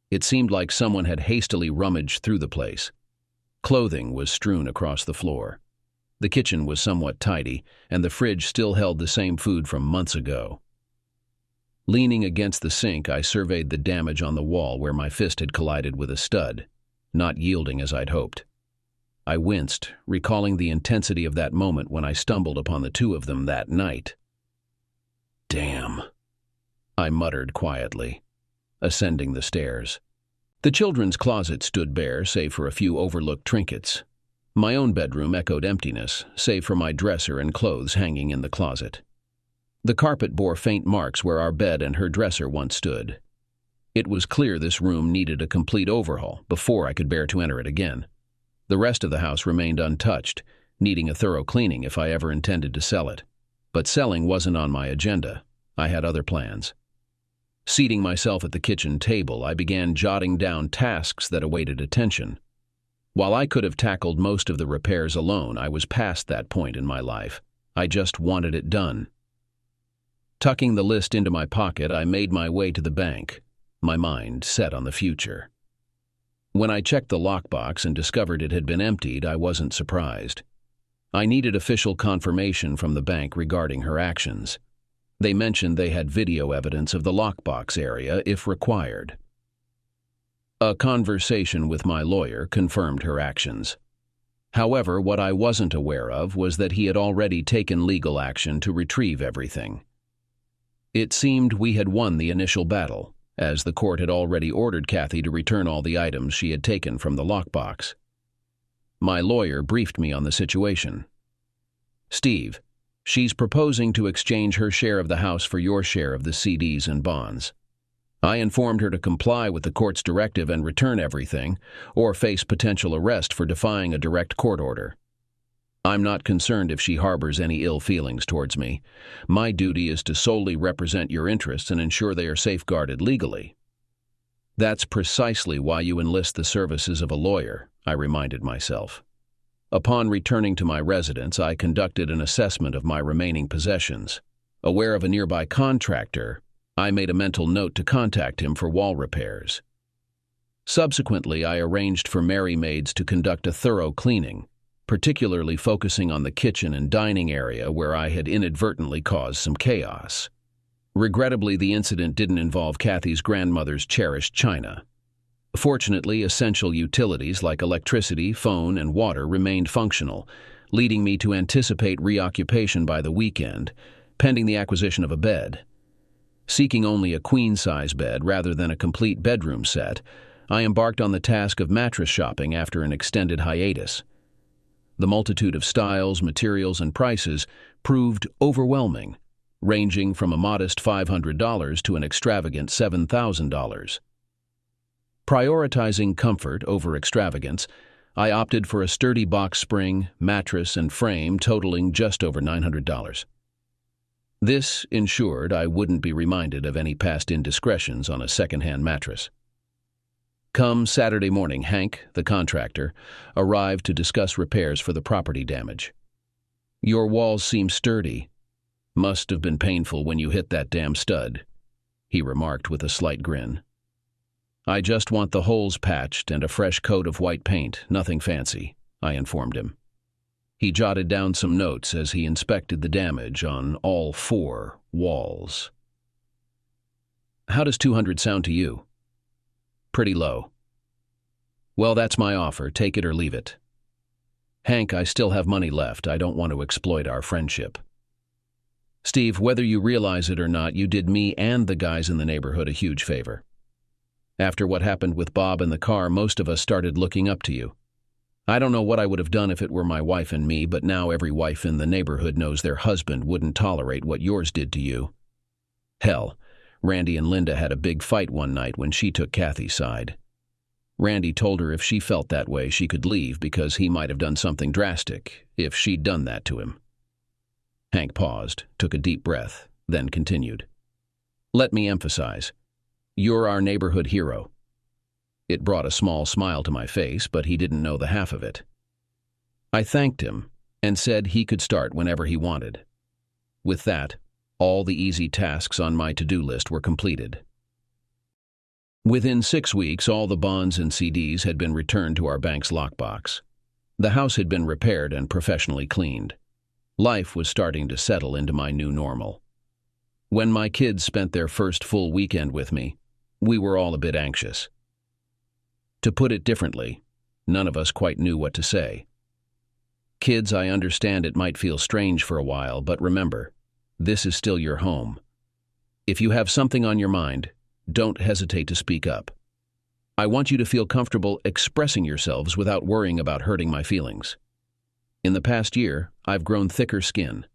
It seemed like someone had hastily rummaged through the place. Clothing was strewn across the floor. The kitchen was somewhat tidy, and the fridge still held the same food from months ago. Leaning against the sink, I surveyed the damage on the wall where my fist had collided with a stud, not yielding as I'd hoped. I winced, recalling the intensity of that moment when I stumbled upon the 2 of them that night. "Damn," I muttered quietly, ascending the stairs. The children's closet stood bare, save for a few overlooked trinkets. My own bedroom echoed emptiness, save for my dresser and clothes hanging in the closet. The carpet bore faint marks where our bed and her dresser once stood. It was clear this room needed a complete overhaul before I could bear to enter it again. The rest of the house remained untouched, needing a thorough cleaning if I ever intended to sell it. But selling wasn't on my agenda. I had other plans. Seating myself at the kitchen table, I began jotting down tasks that awaited attention. While I could have tackled most of the repairs alone, I was past that point in my life. I just wanted it done. Tucking the list into my pocket, I made my way to the bank. my mind set on the future. When I checked the lockbox and discovered it had been emptied, I wasn't surprised. I needed official confirmation from the bank regarding her actions. They mentioned they had video evidence of the lockbox area if required. A conversation with my lawyer confirmed her actions. However, what I wasn't aware of was that he had already taken legal action to retrieve everything. It seemed we had won the initial battle, as the court had already ordered Kathy to return all the items she had taken from the lockbox. My lawyer briefed me on the situation. "Steve, she's proposing to exchange her share of the house for your share of the CDs and bonds. I informed her to comply with the court's directive and return everything, or face potential arrest for defying a direct court order. I'm not concerned if she harbors any ill feelings towards me. My duty is to solely represent your interests and ensure they are safeguarded legally." "That's precisely why you enlist the services of a lawyer," I reminded myself. Upon returning to my residence, I conducted an assessment of my remaining possessions. Aware of a nearby contractor, I made a mental note to contact him for wall repairs. Subsequently, I arranged for Mary maids to conduct a thorough cleaning, particularly focusing on the kitchen and dining area where I had inadvertently caused some chaos. Regrettably, the incident didn't involve Kathy's grandmother's cherished china. Fortunately, essential utilities like electricity, phone, and water remained functional, leading me to anticipate reoccupation by the weekend, pending the acquisition of a bed. Seeking only a queen-size bed rather than a complete bedroom set, I embarked on the task of mattress shopping after an extended hiatus. The multitude of styles, materials, and prices proved overwhelming, ranging from a modest $500 to an extravagant $7,000. Prioritizing comfort over extravagance, I opted for a sturdy box spring, mattress, and frame totaling just over $900. This ensured I wouldn't be reminded of any past indiscretions on a second-hand mattress. Come Saturday morning, Hank, the contractor, arrived to discuss repairs for the property damage. "Your walls seem sturdy. Must have been painful when you hit that damn stud," he remarked with a slight grin. "I just want the holes patched and a fresh coat of white paint, nothing fancy," I informed him. He jotted down some notes as he inspected the damage on all 4 walls. "How does 200 sound to you?" "Pretty low." "Well, that's my offer. Take it or leave it." "Hank, I still have money left. I don't want to exploit our friendship." "Steve, whether you realize it or not, you did me and the guys in the neighborhood a huge favor. After what happened with Bob in the car, most of us started looking up to you. I don't know what I would have done if it were my wife and me, but now every wife in the neighborhood knows their husband wouldn't tolerate what yours did to you. Hell, Randy and Linda had a big fight one night when she took Kathy's side. Randy told her if she felt that way, she could leave because he might have done something drastic if she'd done that to him." Hank paused, took a deep breath, then continued. "Let me emphasize, you're our neighborhood hero." It brought a small smile to my face, but he didn't know the half of it. I thanked him and said he could start whenever he wanted. With that, all the easy tasks on my to-do list were completed. Within 6 weeks, all the bonds and CDs had been returned to our bank's lockbox. The house had been repaired and professionally cleaned. Life was starting to settle into my new normal. When my kids spent their first full weekend with me, we were all a bit anxious. To put it differently, none of us quite knew what to say. "Kids, I understand it might feel strange for a while, but remember, this is still your home. If you have something on your mind, don't hesitate to speak up. I want you to feel comfortable expressing yourselves without worrying about hurting my feelings. In the past year, I've grown thicker skin,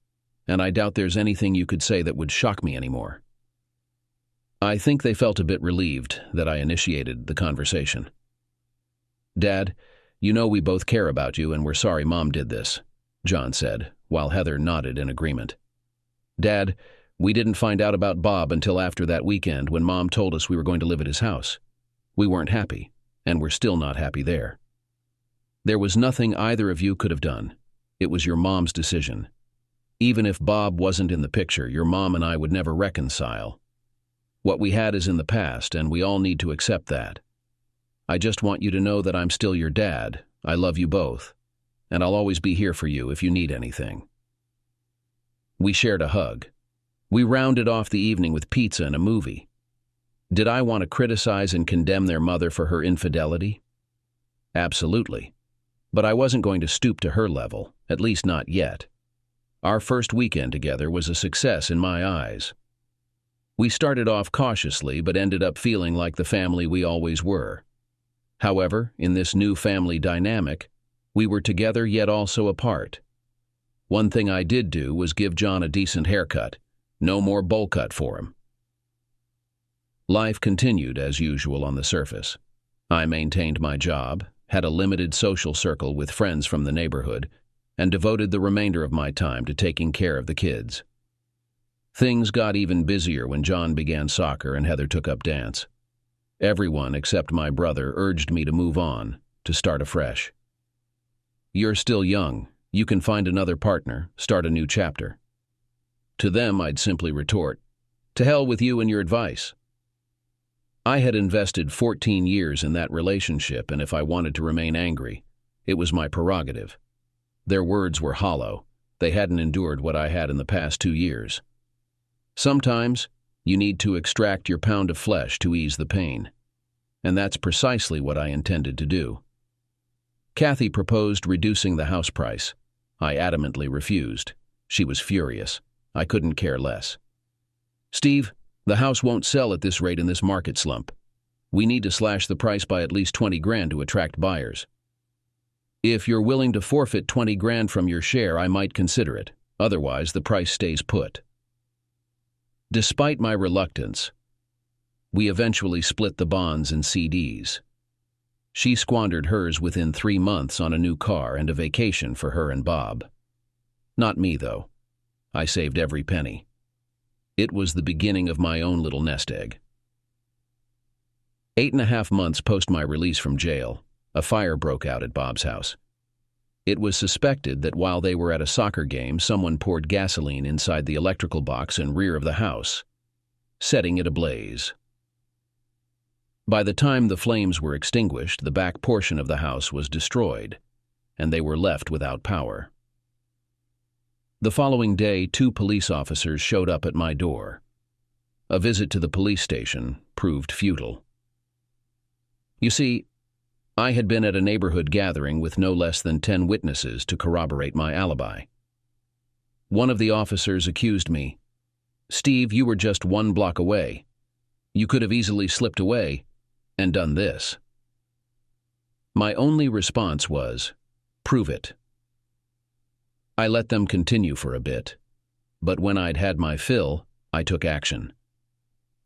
and I doubt there's anything you could say that would shock me anymore." I think they felt a bit relieved that I initiated the conversation. "Dad, you know we both care about you and we're sorry Mom did this," John said, while Heather nodded in agreement. "Dad, we didn't find out about Bob until after that weekend when Mom told us we were going to live at his house. We weren't happy, and we're still not happy there. There was nothing either of you could have done. It was your mom's decision. Even if Bob wasn't in the picture, your mom and I would never reconcile. What we had is in the past, and we all need to accept that. I just want you to know that I'm still your dad. I love you both, and I'll always be here for you if you need anything." We shared a hug. We rounded off the evening with pizza and a movie. Did I want to criticize and condemn their mother for her infidelity? Absolutely. But I wasn't going to stoop to her level, at least not yet. Our first weekend together was a success in my eyes. We started off cautiously but ended up feeling like the family we always were. However, in this new family dynamic, we were together yet also apart. One thing I did do was give John a decent haircut. No more bowl cut for him. Life continued as usual on the surface. I maintained my job, had a limited social circle with friends from the neighborhood, and devoted the remainder of my time to taking care of the kids. Things got even busier when John began soccer and Heather took up dance. Everyone except my brother urged me to move on, to start afresh. "You're still young. You can find another partner, start a new chapter." To them, I'd simply retort, "To hell with you and your advice." I had invested 14 years in that relationship, and if I wanted to remain angry, it was my prerogative. Their words were hollow. They hadn't endured what I had in the past 2 years. Sometimes, you need to extract your pound of flesh to ease the pain. And that's precisely what I intended to do. Kathy proposed reducing the house price. I adamantly refused. She was furious. I couldn't care less. "Steve, the house won't sell at this rate in this market slump. We need to slash the price by at least 20 grand to attract buyers. If you're willing to forfeit 20 grand from your share, I might consider it. Otherwise, the price stays put." Despite my reluctance, we eventually split the bonds and CDs. She squandered hers within 3 months on a new car and a vacation for her and Bob. Not me, though. I saved every penny. It was the beginning of my own little nest egg. 8.5 months post my release from jail, a fire broke out at Bob's house. It was suspected that while they were at a soccer game, someone poured gasoline inside the electrical box and rear of the house, setting it ablaze. By the time the flames were extinguished, the back portion of the house was destroyed, and they were left without power. The following day, 2 police officers showed up at my door. A visit to the police station proved futile. You see, I had been at a neighborhood gathering with no less than 10 witnesses to corroborate my alibi. One of the officers accused me, "Steve, you were just 1 block away. You could have easily slipped away and done this." My only response was, "Prove it." I let them continue for a bit, but when I'd had my fill, I took action.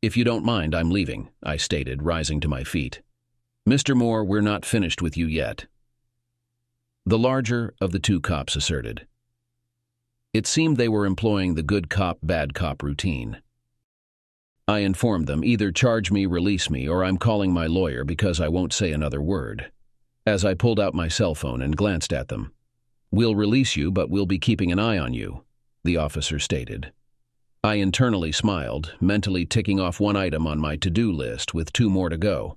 "If you don't mind, I'm leaving," I stated, rising to my feet. "Mr. Moore, we're not finished with you yet." The larger of the 2 cops asserted. It seemed they were employing the good cop, bad cop routine. I informed them, "Either charge me, release me, or I'm calling my lawyer because I won't say another word." As I pulled out my cell phone and glanced at them. "We'll release you, but we'll be keeping an eye on you," the officer stated. I internally smiled, mentally ticking off 1 item on my to-do list with 2 more to go.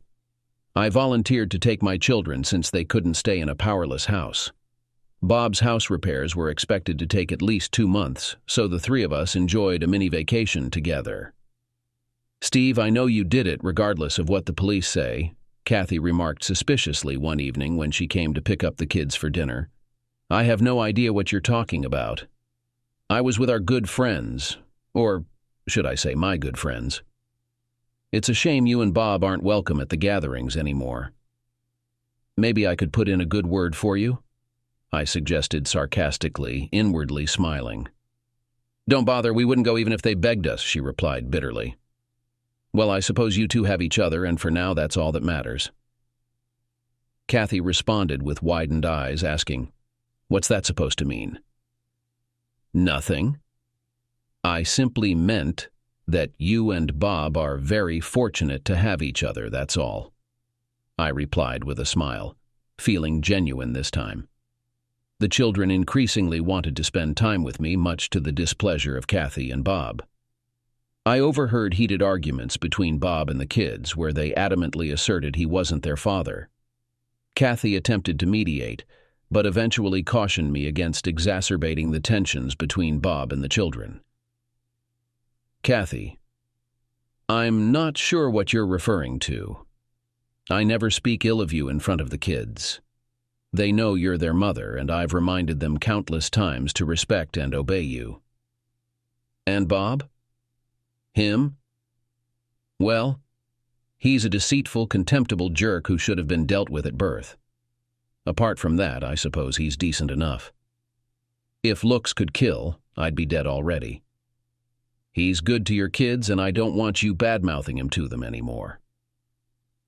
I volunteered to take my children since they couldn't stay in a powerless house. Bob's house repairs were expected to take at least 2 months, so the 3 of us enjoyed a mini vacation together. "Steve, I know you did it regardless of what the police say," Kathy remarked suspiciously one evening when she came to pick up the kids for dinner. "I have no idea what you're talking about. I was with our good friends, or should I say my good friends. It's a shame you and Bob aren't welcome at the gatherings anymore. Maybe I could put in a good word for you?" I suggested sarcastically, inwardly smiling. "Don't bother, we wouldn't go even if they begged us," she replied bitterly. "Well, I suppose you 2 have each other, and for now that's all that matters." Kathy responded with widened eyes, asking, "What's that supposed to mean?" "Nothing. I simply meant that you and Bob are very fortunate to have each other, that's all," I replied with a smile, feeling genuine this time. The children increasingly wanted to spend time with me, much to the displeasure of Kathy and Bob. I overheard heated arguments between Bob and the kids where they adamantly asserted he wasn't their father. Kathy attempted to mediate, but eventually cautioned me against exacerbating the tensions between Bob and the children. Kathy, I'm not sure what you're referring to. I never speak ill of you in front of the kids. They know you're their mother, and I've reminded them countless times to respect and obey you. And Bob? Him? Well, he's a deceitful, contemptible jerk who should have been dealt with at birth. Apart from that, I suppose he's decent enough. If looks could kill, I'd be dead already. He's good to your kids, and I don't want you bad-mouthing him to them anymore.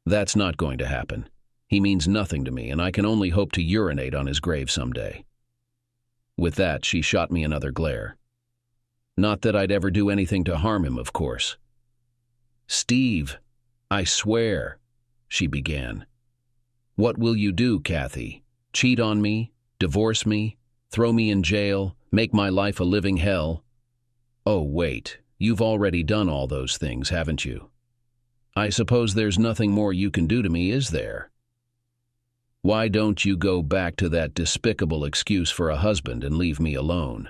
That's not going to happen. He means nothing to me, and I can only hope to urinate on his grave someday. With that, she shot me another glare. Not that I'd ever do anything to harm him, of course. Steve, I swear, she began. What will you do, Kathy? Cheat on me? Divorce me? Throw me in jail? Make my life a living hell? Oh, wait, you've already done all those things, haven't you? I suppose there's nothing more you can do to me, is there? Why don't you go back to that despicable excuse for a husband and leave me alone?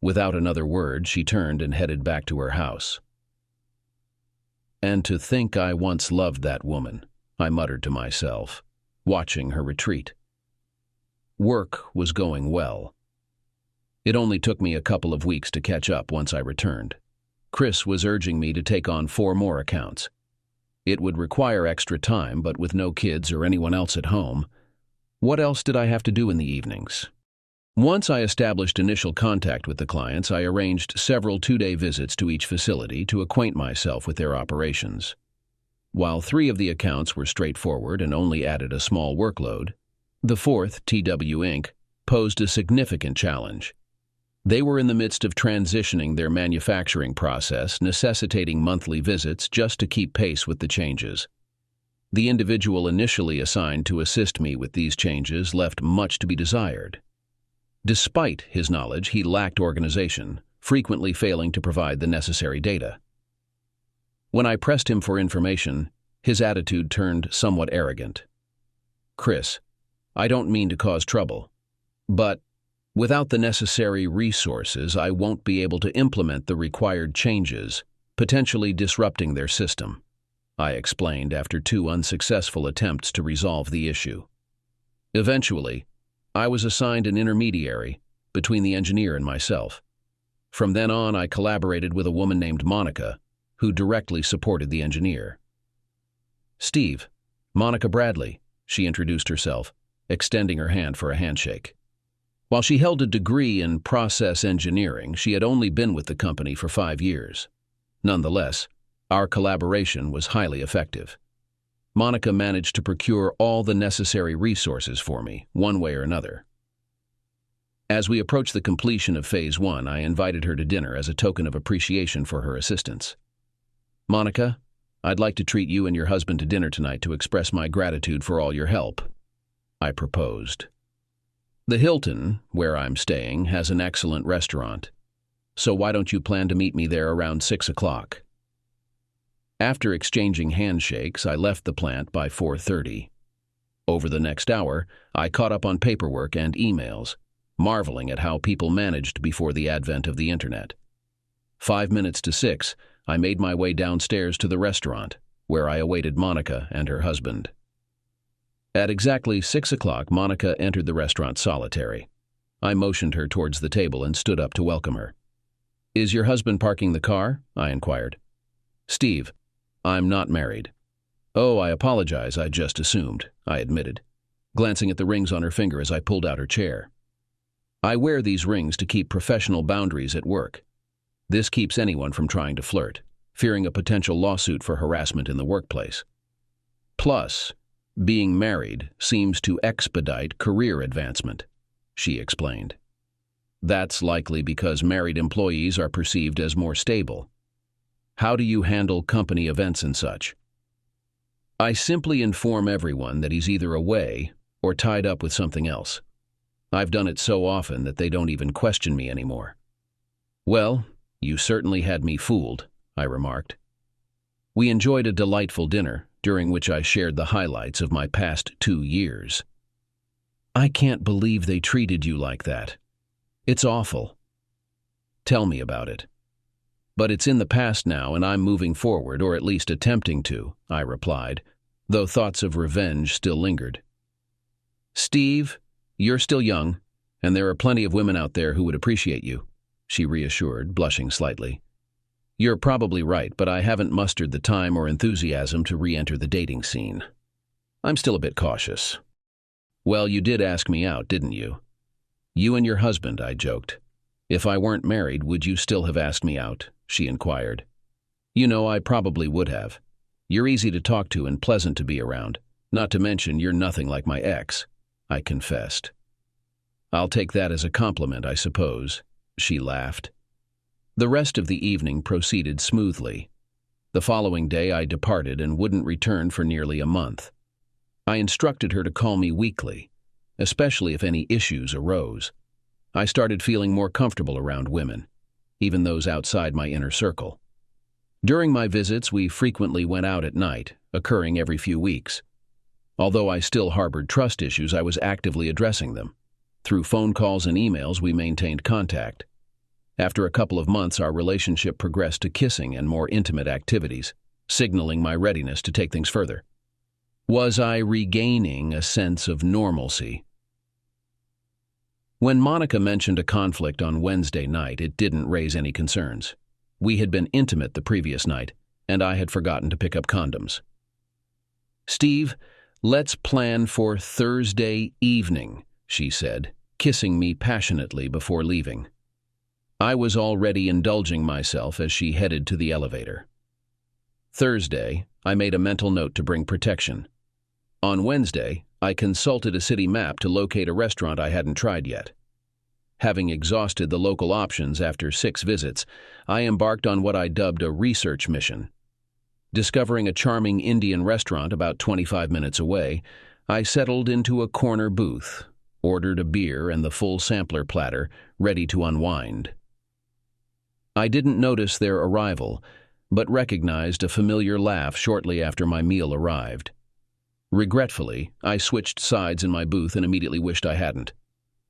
Without another word, she turned and headed back to her house. And to think I once loved that woman, I muttered to myself, watching her retreat. Work was going well. It only took me a couple of weeks to catch up once I returned. Chris was urging me to take on 4 more accounts. It would require extra time, but with no kids or anyone else at home, what else did I have to do in the evenings? Once I established initial contact with the clients, I arranged several 2-day visits to each facility to acquaint myself with their operations. While 3 of the accounts were straightforward and only added a small workload, the 4th, TW Inc., posed a significant challenge. They were in the midst of transitioning their manufacturing process, necessitating monthly visits just to keep pace with the changes. The individual initially assigned to assist me with these changes left much to be desired. Despite his knowledge, he lacked organization, frequently failing to provide the necessary data. When I pressed him for information, his attitude turned somewhat arrogant. Chris, I don't mean to cause trouble, but without the necessary resources, I won't be able to implement the required changes, potentially disrupting their system, I explained after 2 unsuccessful attempts to resolve the issue. Eventually, I was assigned an intermediary between the engineer and myself. From then on, I collaborated with a woman named Monica, who directly supported the engineer. Steve, Monica Bradley, she introduced herself, extending her hand for a handshake. While she held a degree in process engineering, she had only been with the company for 5 years. Nonetheless, our collaboration was highly effective. Monica managed to procure all the necessary resources for me, one way or another. As we approached the completion of Phase 1, I invited her to dinner as a token of appreciation for her assistance. Monica, I'd like to treat you and your husband to dinner tonight to express my gratitude for all your help, I proposed. The Hilton, where I'm staying, has an excellent restaurant, so why don't you plan to meet me there around 6 o'clock? After exchanging handshakes, I left the plant by 4:30. Over the next hour, I caught up on paperwork and emails, marveling at how people managed before the advent of the internet. 5 minutes to 6, I made my way downstairs to the restaurant, where I awaited Monica and her husband. At exactly 6 o'clock, Monica entered the restaurant solitary. I motioned her towards the table and stood up to welcome her. Is your husband parking the car? I inquired. Steve, I'm not married. Oh, I apologize, I just assumed, I admitted, glancing at the rings on her finger as I pulled out her chair. I wear these rings to keep professional boundaries at work. This keeps anyone from trying to flirt, fearing a potential lawsuit for harassment in the workplace. Plus, being married seems to expedite career advancement, she explained. That's likely because married employees are perceived as more stable. How do you handle company events and such? I simply inform everyone that he's either away or tied up with something else. I've done it so often that they don't even question me anymore. Well, You certainly had me fooled, I remarked. We enjoyed a delightful dinner, during which I shared the highlights of my past 2 years. I can't believe they treated you like that. It's awful. Tell me about it. But it's in the past now, and I'm moving forward, or at least attempting to, I replied, though thoughts of revenge still lingered. Steve, you're still young, and there are plenty of women out there who would appreciate you, she reassured, blushing slightly. You're probably right, but I haven't mustered the time or enthusiasm to re-enter the dating scene. I'm still a bit cautious. Well, you did ask me out, didn't you? You and your husband, I joked. If I weren't married, would you still have asked me out? She inquired. You know, I probably would have. You're easy to talk to and pleasant to be around. Not to mention, you're nothing like my ex, I confessed. I'll take that as a compliment, I suppose, she laughed. The rest of the evening proceeded smoothly. The following day I departed and wouldn't return for nearly a month. I instructed her to call me weekly, especially if any issues arose. I started feeling more comfortable around women, even those outside my inner circle. During my visits, we frequently went out at night, occurring every few weeks. Although I still harbored trust issues, I was actively addressing them. Through phone calls and emails, we maintained contact. After a couple of months, our relationship progressed to kissing and more intimate activities, signaling my readiness to take things further. Was I regaining a sense of normalcy? When Monica mentioned a conflict on Wednesday night, it didn't raise any concerns. We had been intimate the previous night, and I had forgotten to pick up condoms. Steve, let's plan for Thursday evening, she said, kissing me passionately before leaving. I was already indulging myself as she headed to the elevator. Thursday, I made a mental note to bring protection. On Wednesday, I consulted a city map to locate a restaurant I hadn't tried yet. Having exhausted the local options after 6 visits, I embarked on what I dubbed a research mission. Discovering a charming Indian restaurant about 25 minutes away, I settled into a corner booth, ordered a beer and the full sampler platter, ready to unwind. I didn't notice their arrival, but recognized a familiar laugh shortly after my meal arrived. Regretfully, I switched sides in my booth and immediately wished I hadn't.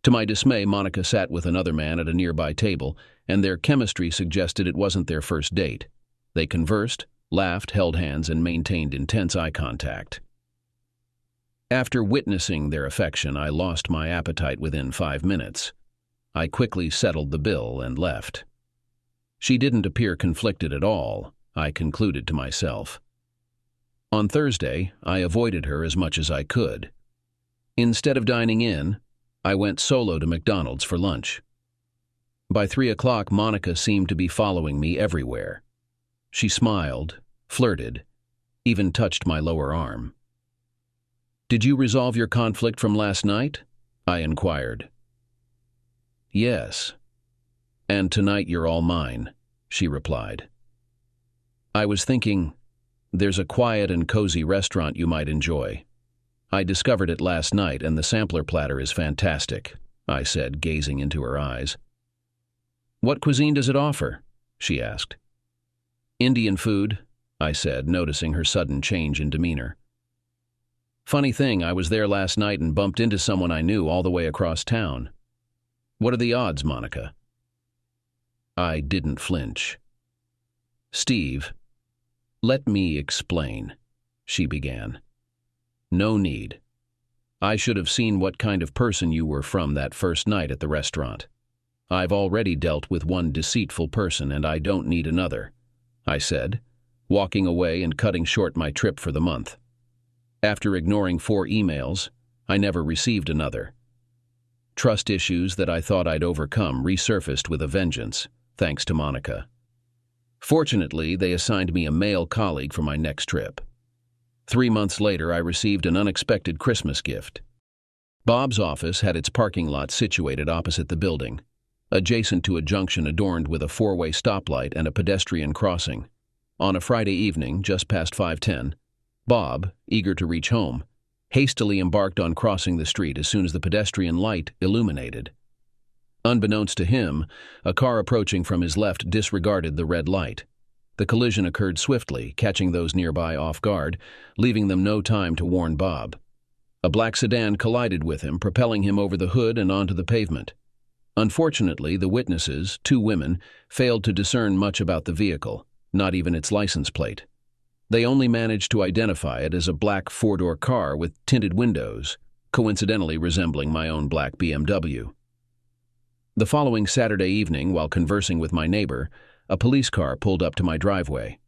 To my dismay, Monica sat with another man at a nearby table, and their chemistry suggested it wasn't their first date. They conversed, laughed, held hands, and maintained intense eye contact. After witnessing their affection, I lost my appetite within 5 minutes. I quickly settled the bill and left. She didn't appear conflicted at all, I concluded to myself. On Thursday, I avoided her as much as I could. Instead of dining in, I went solo to McDonald's for lunch. By 3 o'clock, Monica seemed to be following me everywhere. She smiled, flirted, even touched my lower arm. Did you resolve your conflict from last night? I inquired. Yes. And tonight you're all mine, she replied. I was thinking, there's a quiet and cozy restaurant you might enjoy. I discovered it last night and the sampler platter is fantastic, I said, gazing into her eyes. What cuisine does it offer? She asked. Indian food, I said, noticing her sudden change in demeanor. Funny thing, I was there last night and bumped into someone I knew all the way across town. What are the odds, Monica? I didn't flinch. Steve, let me explain, she began. No need. I should have seen what kind of person you were from that first night at the restaurant. I've already dealt with one deceitful person and I don't need another, I said, walking away and cutting short my trip for the month. After ignoring 4 emails, I never received another. Trust issues that I thought I'd overcome resurfaced with a vengeance, thanks to Monica. Fortunately, they assigned me a male colleague for my next trip. 3 months later, I received an unexpected Christmas gift. Bob's office had its parking lot situated opposite the building, adjacent to a junction adorned with a 4-way stoplight and a pedestrian crossing. On a Friday evening, just past 5:10, Bob, eager to reach home, hastily embarked on crossing the street as soon as the pedestrian light illuminated. Unbeknownst to him, a car approaching from his left disregarded the red light. The collision occurred swiftly, catching those nearby off guard, leaving them no time to warn Bob. A black sedan collided with him, propelling him over the hood and onto the pavement. Unfortunately, the witnesses, 2 women, failed to discern much about the vehicle, not even its license plate. They only managed to identify it as a black 4-door car with tinted windows, coincidentally resembling my own black BMW. The following Saturday evening, while conversing with my neighbor, a police car pulled up to my driveway.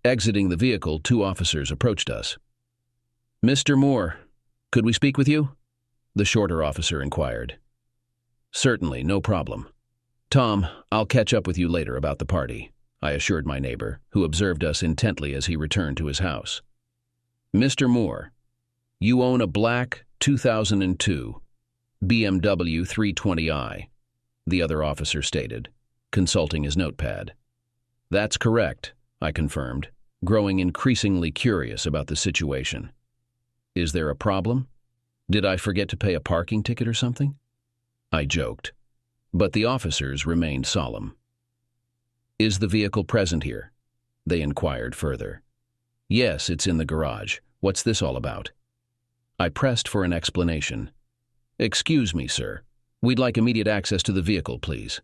Exiting the vehicle, 2 officers approached us. "Mr. Moore, could we speak with you?" the shorter officer inquired. "Certainly, no problem. Tom, I'll catch up with you later about the party," I assured my neighbor, who observed us intently as he returned to his house. "Mr. Moore, you own a black 2002 BMW 320i, the other officer stated, consulting his notepad. "That's correct," I confirmed, growing increasingly curious about the situation. "Is there a problem? Did I forget to pay a parking ticket or something?" I joked, but the officers remained solemn. "Is the vehicle present here?" they inquired further. "Yes, it's in the garage. What's this all about?" I pressed for an explanation. "Excuse me, sir. We'd like immediate access to the vehicle, please."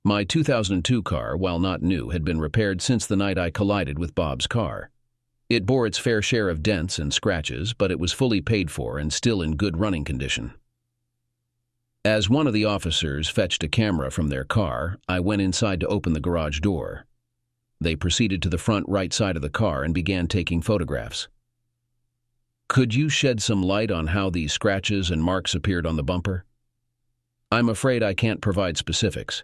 My 2002 car, while not new, had been repaired since the night I collided with Bob's car. It bore its fair share of dents and scratches, but it was fully paid for and still in good running condition. As one of the officers fetched a camera from their car, I went inside to open the garage door. They proceeded to the front right side of the car and began taking photographs. "Could you shed some light on how these scratches and marks appeared on the bumper?" "I'm afraid I can't provide specifics.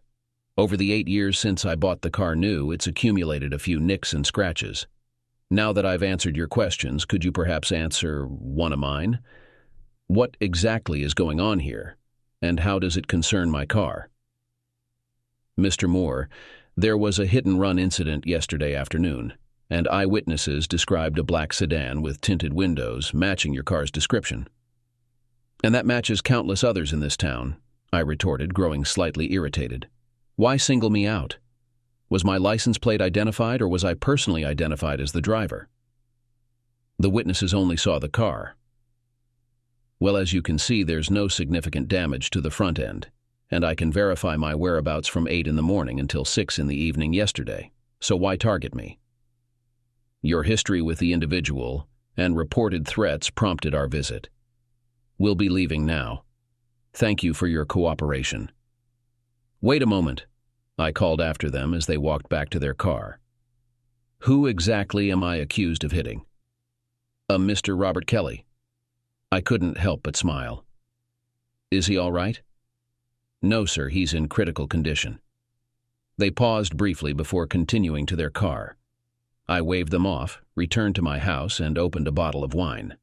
Over the 8 years since I bought the car new, it's accumulated a few nicks and scratches. Now that I've answered your questions, could you perhaps answer one of mine? What exactly is going on here, and how does it concern my car?" "Mr. Moore, there was a hit-and-run incident yesterday afternoon, and eyewitnesses described a black sedan with tinted windows matching your car's description." "And that matches countless others in this town," I retorted, growing slightly irritated. "Why single me out? Was my license plate identified, or was I personally identified as the driver?" "The witnesses only saw the car." "Well, as you can see, there's no significant damage to the front end, and I can verify my whereabouts from 8 in the morning until 6 in the evening yesterday, so why target me?" "Your history with the individual and reported threats prompted our visit. We'll be leaving now. Thank you for your cooperation." "Wait a moment," I called after them as they walked back to their car. "Who exactly am I accused of hitting?" Mr. Robert Kelly." I couldn't help but smile. "Is he all right?" "No, sir, he's in critical condition." They paused briefly before continuing to their car. I waved them off, returned to my house, and opened a bottle of wine.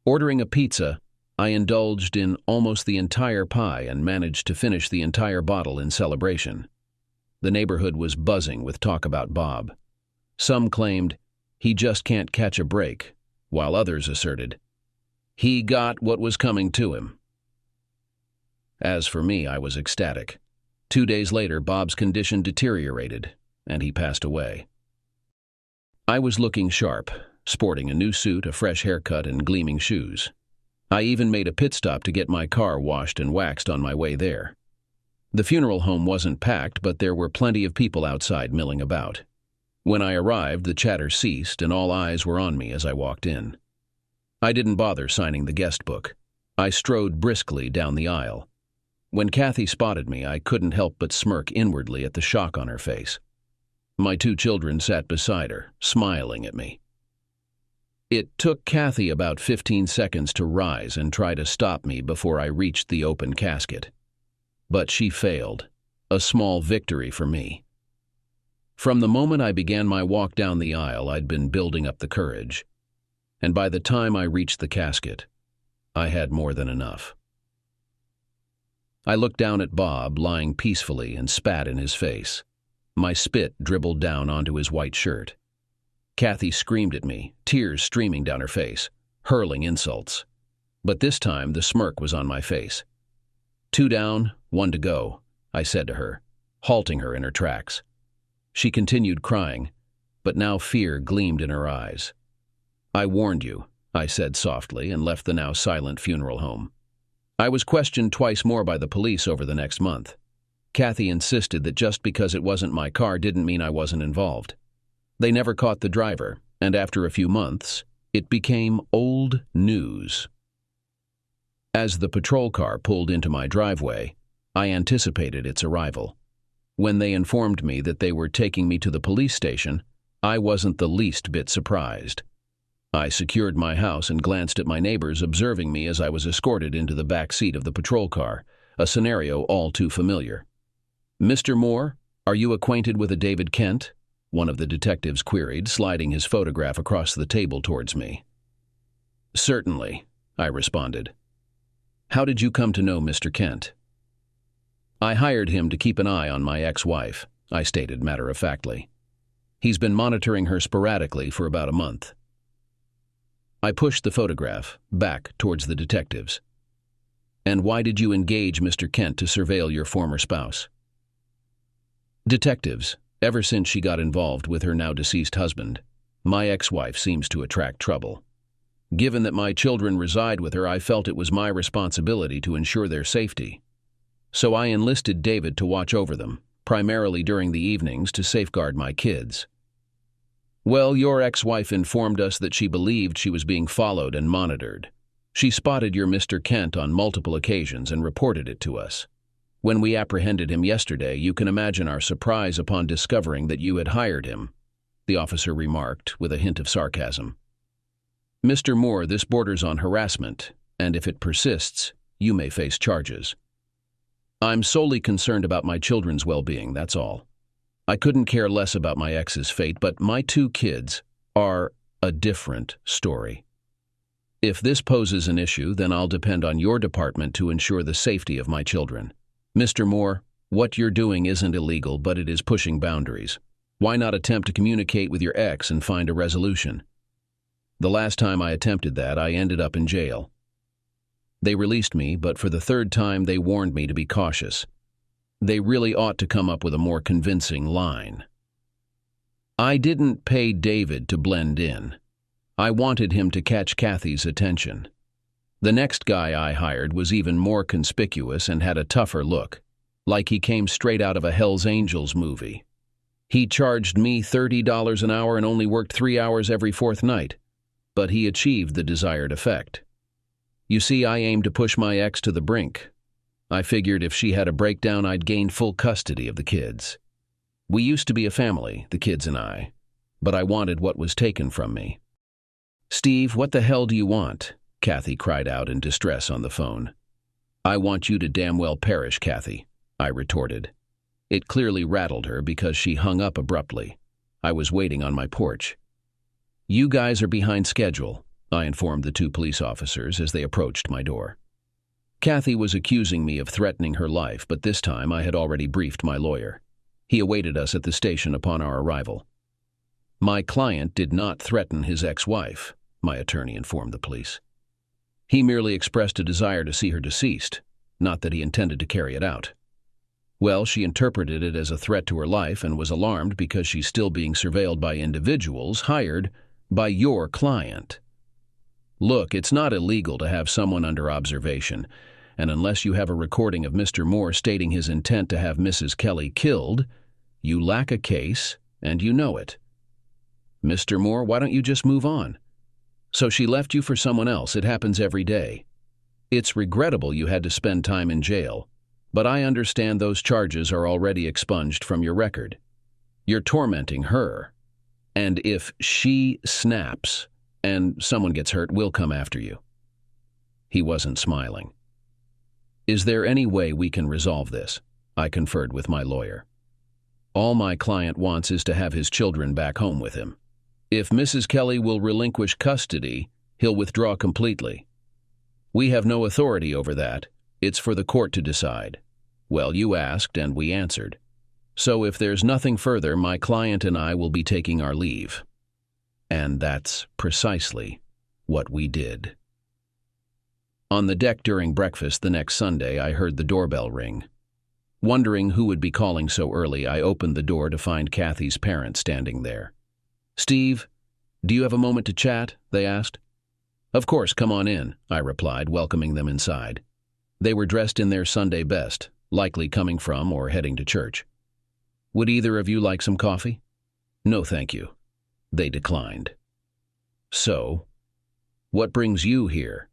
Ordering a pizza, I indulged in almost the entire pie and managed to finish the entire bottle in celebration. The neighborhood was buzzing with talk about Bob. Some claimed, "He just can't catch a break," while others asserted, "He got what was coming to him." As for me, I was ecstatic. 2 days later, Bob's condition deteriorated, and he passed away. I was looking sharp, sporting a new suit, a fresh haircut, and gleaming shoes. I even made a pit stop to get my car washed and waxed on my way there. The funeral home wasn't packed, but there were plenty of people outside milling about. When I arrived, the chatter ceased, and all eyes were on me as I walked in. I didn't bother signing the guest book. I strode briskly down the aisle. When Kathy spotted me, I couldn't help but smirk inwardly at the shock on her face. My 2 children sat beside her, smiling at me. It took Kathy about 15 seconds to rise and try to stop me before I reached the open casket. But she failed, a small victory for me. From the moment I began my walk down the aisle, I'd been building up the courage. And by the time I reached the casket, I had more than enough. I looked down at Bob, lying peacefully, and spat in his face. My spit dribbled down onto his white shirt. Kathy screamed at me, tears streaming down her face, hurling insults. But this time the smirk was on my face. 2 down, "One to go," I said to her, halting her in her tracks. She continued crying, but now fear gleamed in her eyes. "I warned you," I said softly, and left the now silent funeral home. I was questioned twice more by the police over the next month. Kathy insisted that just because it wasn't my car didn't mean I wasn't involved. They never caught the driver, and after a few months, it became old news. As the patrol car pulled into my driveway, I anticipated its arrival. When they informed me that they were taking me to the police station, I wasn't the least bit surprised. I secured my house and glanced at my neighbors observing me as I was escorted into the back seat of the patrol car, a scenario all too familiar. "Mr. Moore, are you acquainted with a David Kent?" one of the detectives queried, sliding his photograph across the table towards me. "Certainly," I responded. "How did you come to know Mr. Kent?" "I hired him to keep an eye on my ex-wife," I stated matter-of-factly. "He's been monitoring her sporadically for about a month." I pushed the photograph back towards the detectives. "And why did you engage Mr. Kent to surveil your former spouse?" "Detectives, ever since she got involved with her now-deceased husband, my ex-wife seems to attract trouble. Given that my children reside with her, I felt it was my responsibility to ensure their safety. So I enlisted David to watch over them, primarily during the evenings to safeguard my kids. Well, your ex-wife informed us that she believed she was being followed and monitored. She spotted your Mr. Kent on multiple occasions and reported it to us. When we apprehended him yesterday, you can imagine our surprise upon discovering that you had hired him," the officer remarked with a hint of sarcasm. "Mr. Moore, this borders on harassment, and if it persists, you may face charges. I'm solely concerned about my children's well-being, that's all. I couldn't care less about my ex's fate, but my 2 kids are a different story. If this poses an issue, then I'll depend on your department to ensure the safety of my children. Mr. Moore, what you're doing isn't illegal, but it is pushing boundaries. Why not attempt to communicate with your ex and find a resolution? The last time I attempted that, I ended up in jail. They released me, but for the 3rd time they warned me to be cautious. They really ought to come up with a more convincing line. I didn't pay David to blend in. I wanted him to catch Kathy's attention. The next guy I hired was even more conspicuous and had a tougher look, like he came straight out of a Hell's Angels movie. He charged me $30 an hour and only worked 3 hours every 4th night, but he achieved the desired effect. You see, I aimed to push my ex to the brink. I figured if she had a breakdown, I'd gain full custody of the kids. We used to be a family, the kids and I, but I wanted what was taken from me." "Steve, what the hell do you want?" Kathy cried out in distress on the phone. "I want you to damn well perish, Kathy," I retorted. It clearly rattled her because she hung up abruptly. I was waiting on my porch. "You guys are behind schedule," I informed the 2 police officers as they approached my door. Kathy was accusing me of threatening her life, but this time I had already briefed my lawyer. He awaited us at the station upon our arrival. "My client did not threaten his ex-wife," my attorney informed the police. "He merely expressed a desire to see her deceased, not that he intended to carry it out. Well, she interpreted it as a threat to her life and was alarmed because she's still being surveilled by individuals hired by your client. Look, it's not illegal to have someone under observation, and unless you have a recording of Mr. Moore stating his intent to have Mrs. Kelly killed, you lack a case, and you know it. Mr. Moore, why don't you just move on? So she left you for someone else. It happens every day. It's regrettable you had to spend time in jail, but I understand those charges are already expunged from your record. You're tormenting her, and if she snaps and someone gets hurt, we'll come after you." He wasn't smiling. "Is there any way we can resolve this?" I conferred with my lawyer. "All my client wants is to have his children back home with him. If Mrs. Kelly will relinquish custody, he'll withdraw completely. We have no authority over that. It's for the court to decide. Well, you asked and we answered. So if there's nothing further, my client and I will be taking our leave." And that's precisely what we did. On the deck during breakfast the next Sunday, I heard the doorbell ring. Wondering who would be calling so early, I opened the door to find Kathy's parents standing there. "Steve, do you have a moment to chat?" they asked. "Of course, come on in," I replied, welcoming them inside. They were dressed in their Sunday best, likely coming from or heading to church. "Would either of you like some coffee?" "No, thank you." They declined. "So, what brings you here?"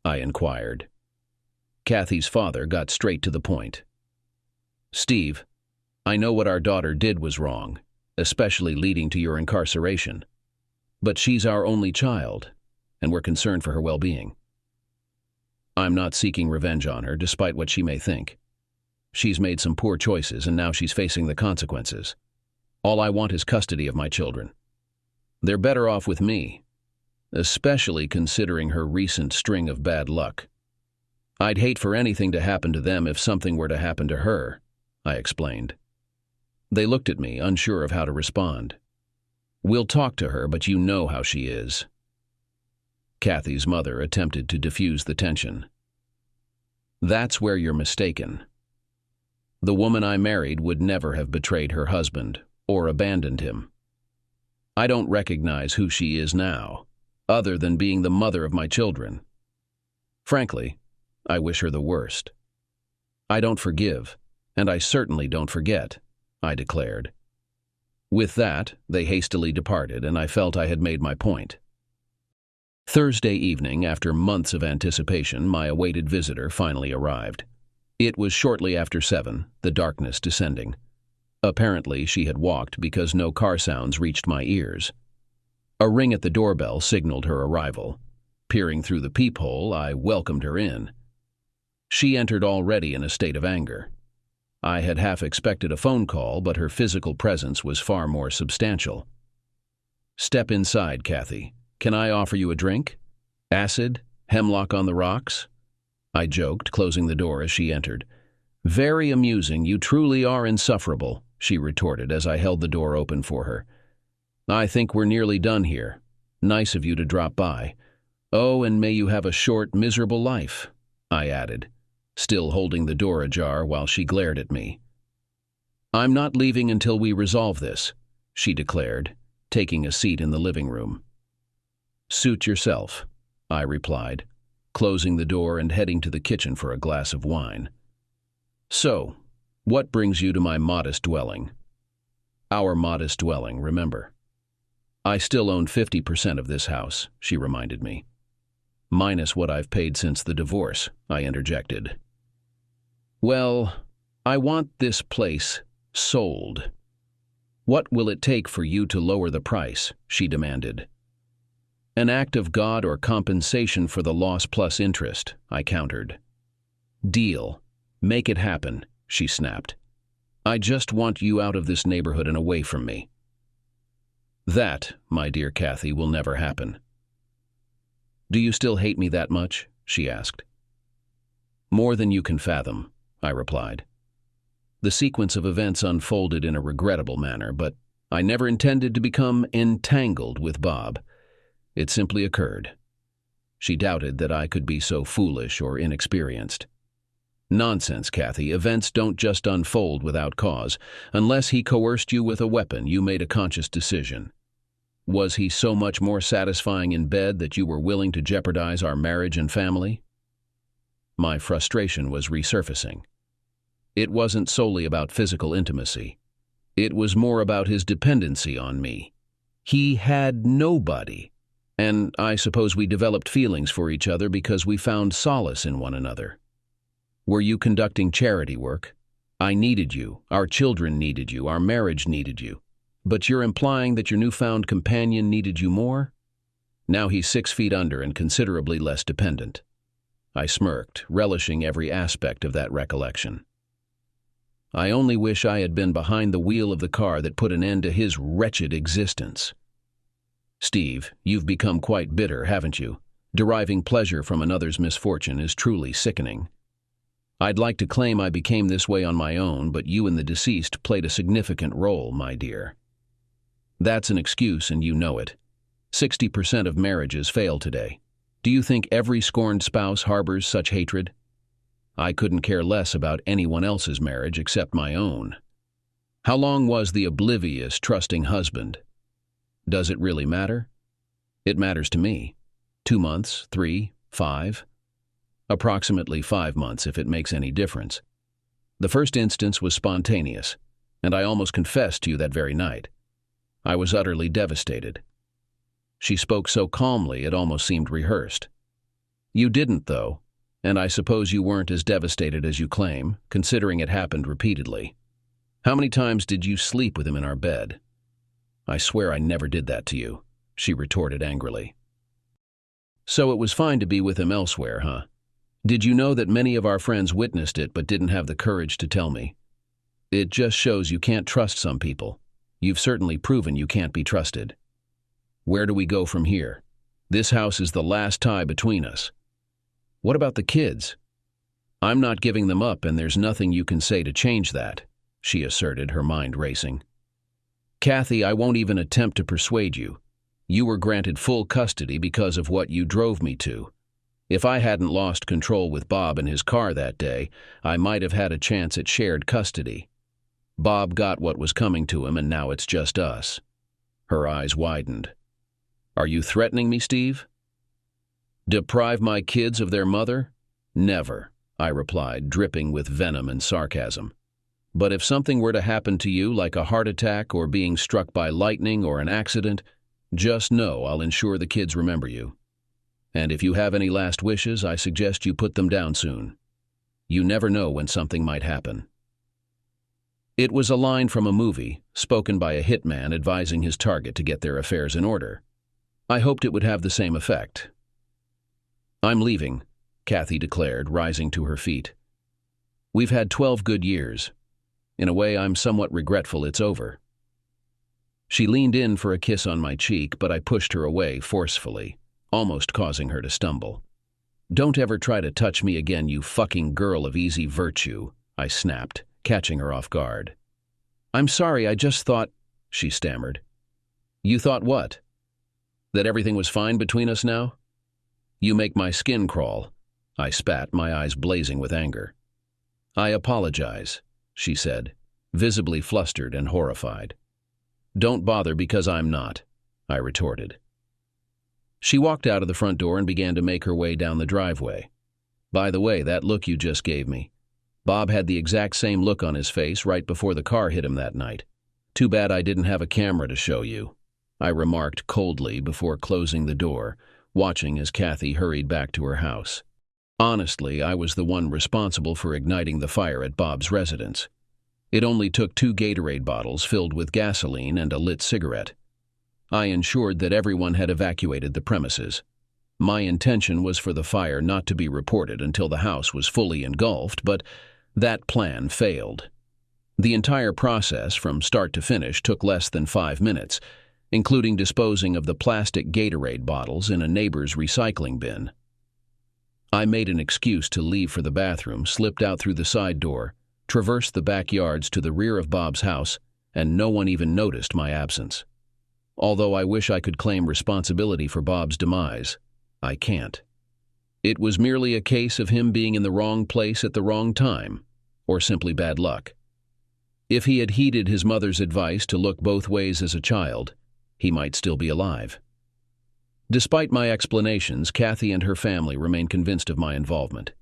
I inquired. Kathy's father got straight to the point. "Steve, I know what our daughter did was wrong, especially leading to your incarceration. But she's our only child, and we're concerned for her well-being. I'm not seeking revenge on her, despite what she may think. She's made some poor choices, and now she's facing the consequences. All I want is custody of my children. They're better off with me, especially considering her recent string of bad luck. I'd hate for anything to happen to them if something were to happen to her," I explained. They looked at me, unsure of how to respond. "We'll talk to her, but you know how she is." Kathy's mother attempted to diffuse the tension. "That's where you're mistaken. The woman I married would never have betrayed her husband or abandoned him. I don't recognize who she is now, other than being the mother of my children. Frankly, I wish her the worst. I don't forgive, and I certainly don't forget," I declared. With that, they hastily departed, and I felt I had made my point. Thursday evening, after months of anticipation, my awaited visitor finally arrived. It was shortly after 7, the darkness descending. Apparently, she had walked because no car sounds reached my ears. A ring at the doorbell signaled her arrival. Peering through the peephole, I welcomed her in. She entered already in a state of anger. I had half expected a phone call, but her physical presence was far more substantial. "Step inside, Kathy. Can I offer you a drink? Acid? Hemlock on the rocks?" I joked, closing the door as she entered. "Very amusing. You truly are insufferable," she retorted as I held the door open for her. "I think we're nearly done here. Nice of you to drop by. Oh, and may you have a short, miserable life," I added, still holding the door ajar while she glared at me. "I'm not leaving until we resolve this," she declared, taking a seat in the living room. "Suit yourself," I replied, closing the door and heading to the kitchen for a glass of wine. "So, what brings you to my modest dwelling?" "Our modest dwelling, remember." "I still own 50% of this house," she reminded me. "Minus what I've paid since the divorce," I interjected. "Well, I want this place sold." "What will it take for you to lower the price?" she demanded. "An act of God or compensation for the loss plus interest," I countered. "Deal. Make it happen," she snapped. "I just want you out of this neighborhood and away from me." "That, my dear Kathy, will never happen." "Do you still hate me that much?" she asked. "More than you can fathom," I replied. The sequence of events unfolded in a regrettable manner, but I never intended to become entangled with Bob. It simply occurred. She doubted that I could be so foolish or inexperienced. "Nonsense, Kathy. Events don't just unfold without cause. Unless he coerced you with a weapon, you made a conscious decision. Was he so much more satisfying in bed that you were willing to jeopardize our marriage and family?" My frustration was resurfacing. It wasn't solely about physical intimacy. It was more about his dependency on me. He had nobody. And I suppose we developed feelings for each other because we found solace in one another. Were you conducting charity work? I needed you, our children needed you, our marriage needed you. But you're implying that your newfound companion needed you more? Now he's 6 feet under and considerably less dependent. I smirked, relishing every aspect of that recollection. I only wish I had been behind the wheel of the car that put an end to his wretched existence. "Steve, you've become quite bitter, haven't you? Deriving pleasure from another's misfortune is truly sickening. I'd like to claim I became this way on my own, but you and the deceased played a significant role, my dear." "That's an excuse, and you know it. 60% of marriages fail today. Do you think every scorned spouse harbors such hatred?" I couldn't care less about anyone else's marriage except my own. How long was the oblivious, trusting husband? Does it really matter? It matters to me. 2 months, 3, 5? Approximately 5 months, if it makes any difference. The first instance was spontaneous, and I almost confessed to you that very night. I was utterly devastated. She spoke so calmly it almost seemed rehearsed. You didn't, though, and I suppose you weren't as devastated as you claim, considering it happened repeatedly. How many times did you sleep with him in our bed? I swear I never did that to you, she retorted angrily. So it was fine to be with him elsewhere, huh? Did you know that many of our friends witnessed it but didn't have the courage to tell me? It just shows you can't trust some people. You've certainly proven you can't be trusted. Where do we go from here? This house is the last tie between us. What about the kids? I'm not giving them up, and there's nothing you can say to change that, she asserted, her mind racing. Kathy, I won't even attempt to persuade you. You were granted full custody because of what you drove me to. If I hadn't lost control with Bob in his car that day, I might have had a chance at shared custody. Bob got what was coming to him, and now it's just us. Her eyes widened. Are you threatening me, Steve? Deprive my kids of their mother? Never, I replied, dripping with venom and sarcasm. But if something were to happen to you, like a heart attack or being struck by lightning or an accident, just know I'll ensure the kids remember you. And if you have any last wishes, I suggest you put them down soon. You never know when something might happen. It was a line from a movie, spoken by a hitman advising his target to get their affairs in order. I hoped it would have the same effect. I'm leaving, Kathy declared, rising to her feet. We've had 12 good years. In a way, I'm somewhat regretful it's over. She leaned in for a kiss on my cheek, but I pushed her away forcefully, almost causing her to stumble. Don't ever try to touch me again, you fucking girl of easy virtue, I snapped, catching her off guard. I'm sorry, I just thought, she stammered. You thought what? That everything was fine between us now? You make my skin crawl, I spat, my eyes blazing with anger. I apologize, she said, visibly flustered and horrified. Don't bother because I'm not, I retorted. She walked out of the front door and began to make her way down the driveway. By the way, that look you just gave me. Bob had the exact same look on his face right before the car hit him that night. Too bad I didn't have a camera to show you, I remarked coldly before closing the door, watching as Kathy hurried back to her house. Honestly, I was the one responsible for igniting the fire at Bob's residence. It only took 2 Gatorade bottles filled with gasoline and a lit cigarette. I ensured that everyone had evacuated the premises. My intention was for the fire not to be reported until the house was fully engulfed, but that plan failed. The entire process, from start to finish, took less than 5 minutes, including disposing of the plastic Gatorade bottles in a neighbor's recycling bin. I made an excuse to leave for the bathroom, slipped out through the side door, traversed the backyards to the rear of Bob's house, and no one even noticed my absence. Although I wish I could claim responsibility for Bob's demise, I can't. It was merely a case of him being in the wrong place at the wrong time, or simply bad luck. If he had heeded his mother's advice to look both ways as a child, he might still be alive. Despite my explanations, Kathy and her family remain convinced of my involvement.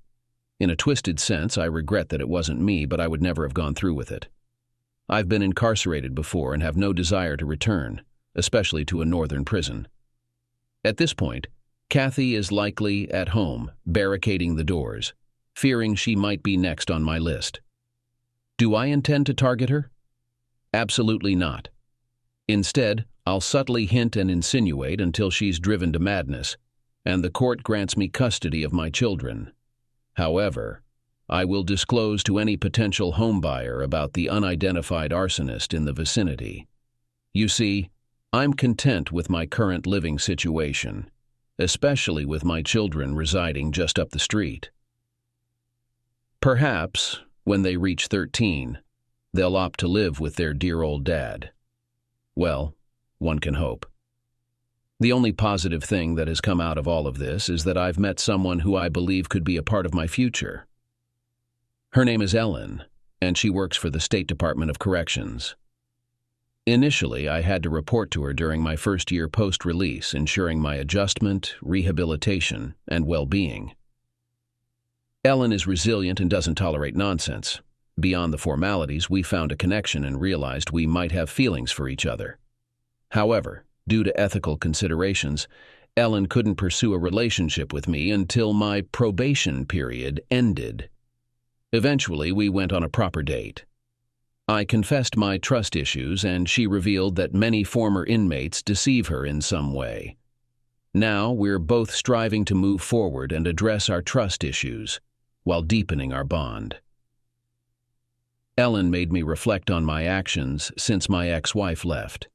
In a twisted sense, I regret that it wasn't me, but I would never have gone through with it. I've been incarcerated before and have no desire to return, especially to a northern prison. At this point, Kathy is likely at home, barricading the doors, fearing she might be next on my list. Do I intend to target her? Absolutely not. Instead, I'll subtly hint and insinuate until she's driven to madness, and the court grants me custody of my children. However, I will disclose to any potential homebuyer about the unidentified arsonist in the vicinity. You see, I'm content with my current living situation, especially with my children residing just up the street. Perhaps, when they reach 13, they'll opt to live with their dear old dad. Well, one can hope. The only positive thing that has come out of all of this is that I've met someone who I believe could be a part of my future. Her name is Ellen, and she works for the State Department of Corrections. Initially, I had to report to her during my first year post-release, ensuring my adjustment, rehabilitation, and well-being. Ellen is resilient and doesn't tolerate nonsense. Beyond the formalities, we found a connection and realized we might have feelings for each other. However, due to ethical considerations, Ellen couldn't pursue a relationship with me until my probation period ended. Eventually, we went on a proper date. I confessed my trust issues, and she revealed that many former inmates deceive her in some way. Now, we're both striving to move forward and address our trust issues, while deepening our bond. Ellen made me reflect on my actions since my ex-wife left.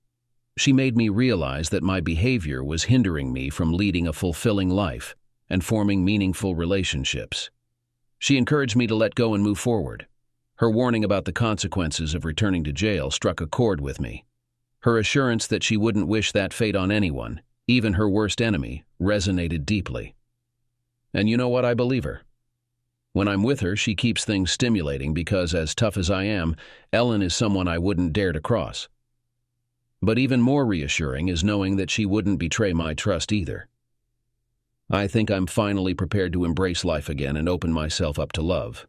She made me realize that my behavior was hindering me from leading a fulfilling life and forming meaningful relationships. She encouraged me to let go and move forward. Her warning about the consequences of returning to jail struck a chord with me. Her assurance that she wouldn't wish that fate on anyone, even her worst enemy, resonated deeply. And you know what? I believe her. When I'm with her, she keeps things stimulating because, as tough as I am, Ellen is someone I wouldn't dare to cross. But even more reassuring is knowing that she wouldn't betray my trust either. I think I'm finally prepared to embrace life again and open myself up to love.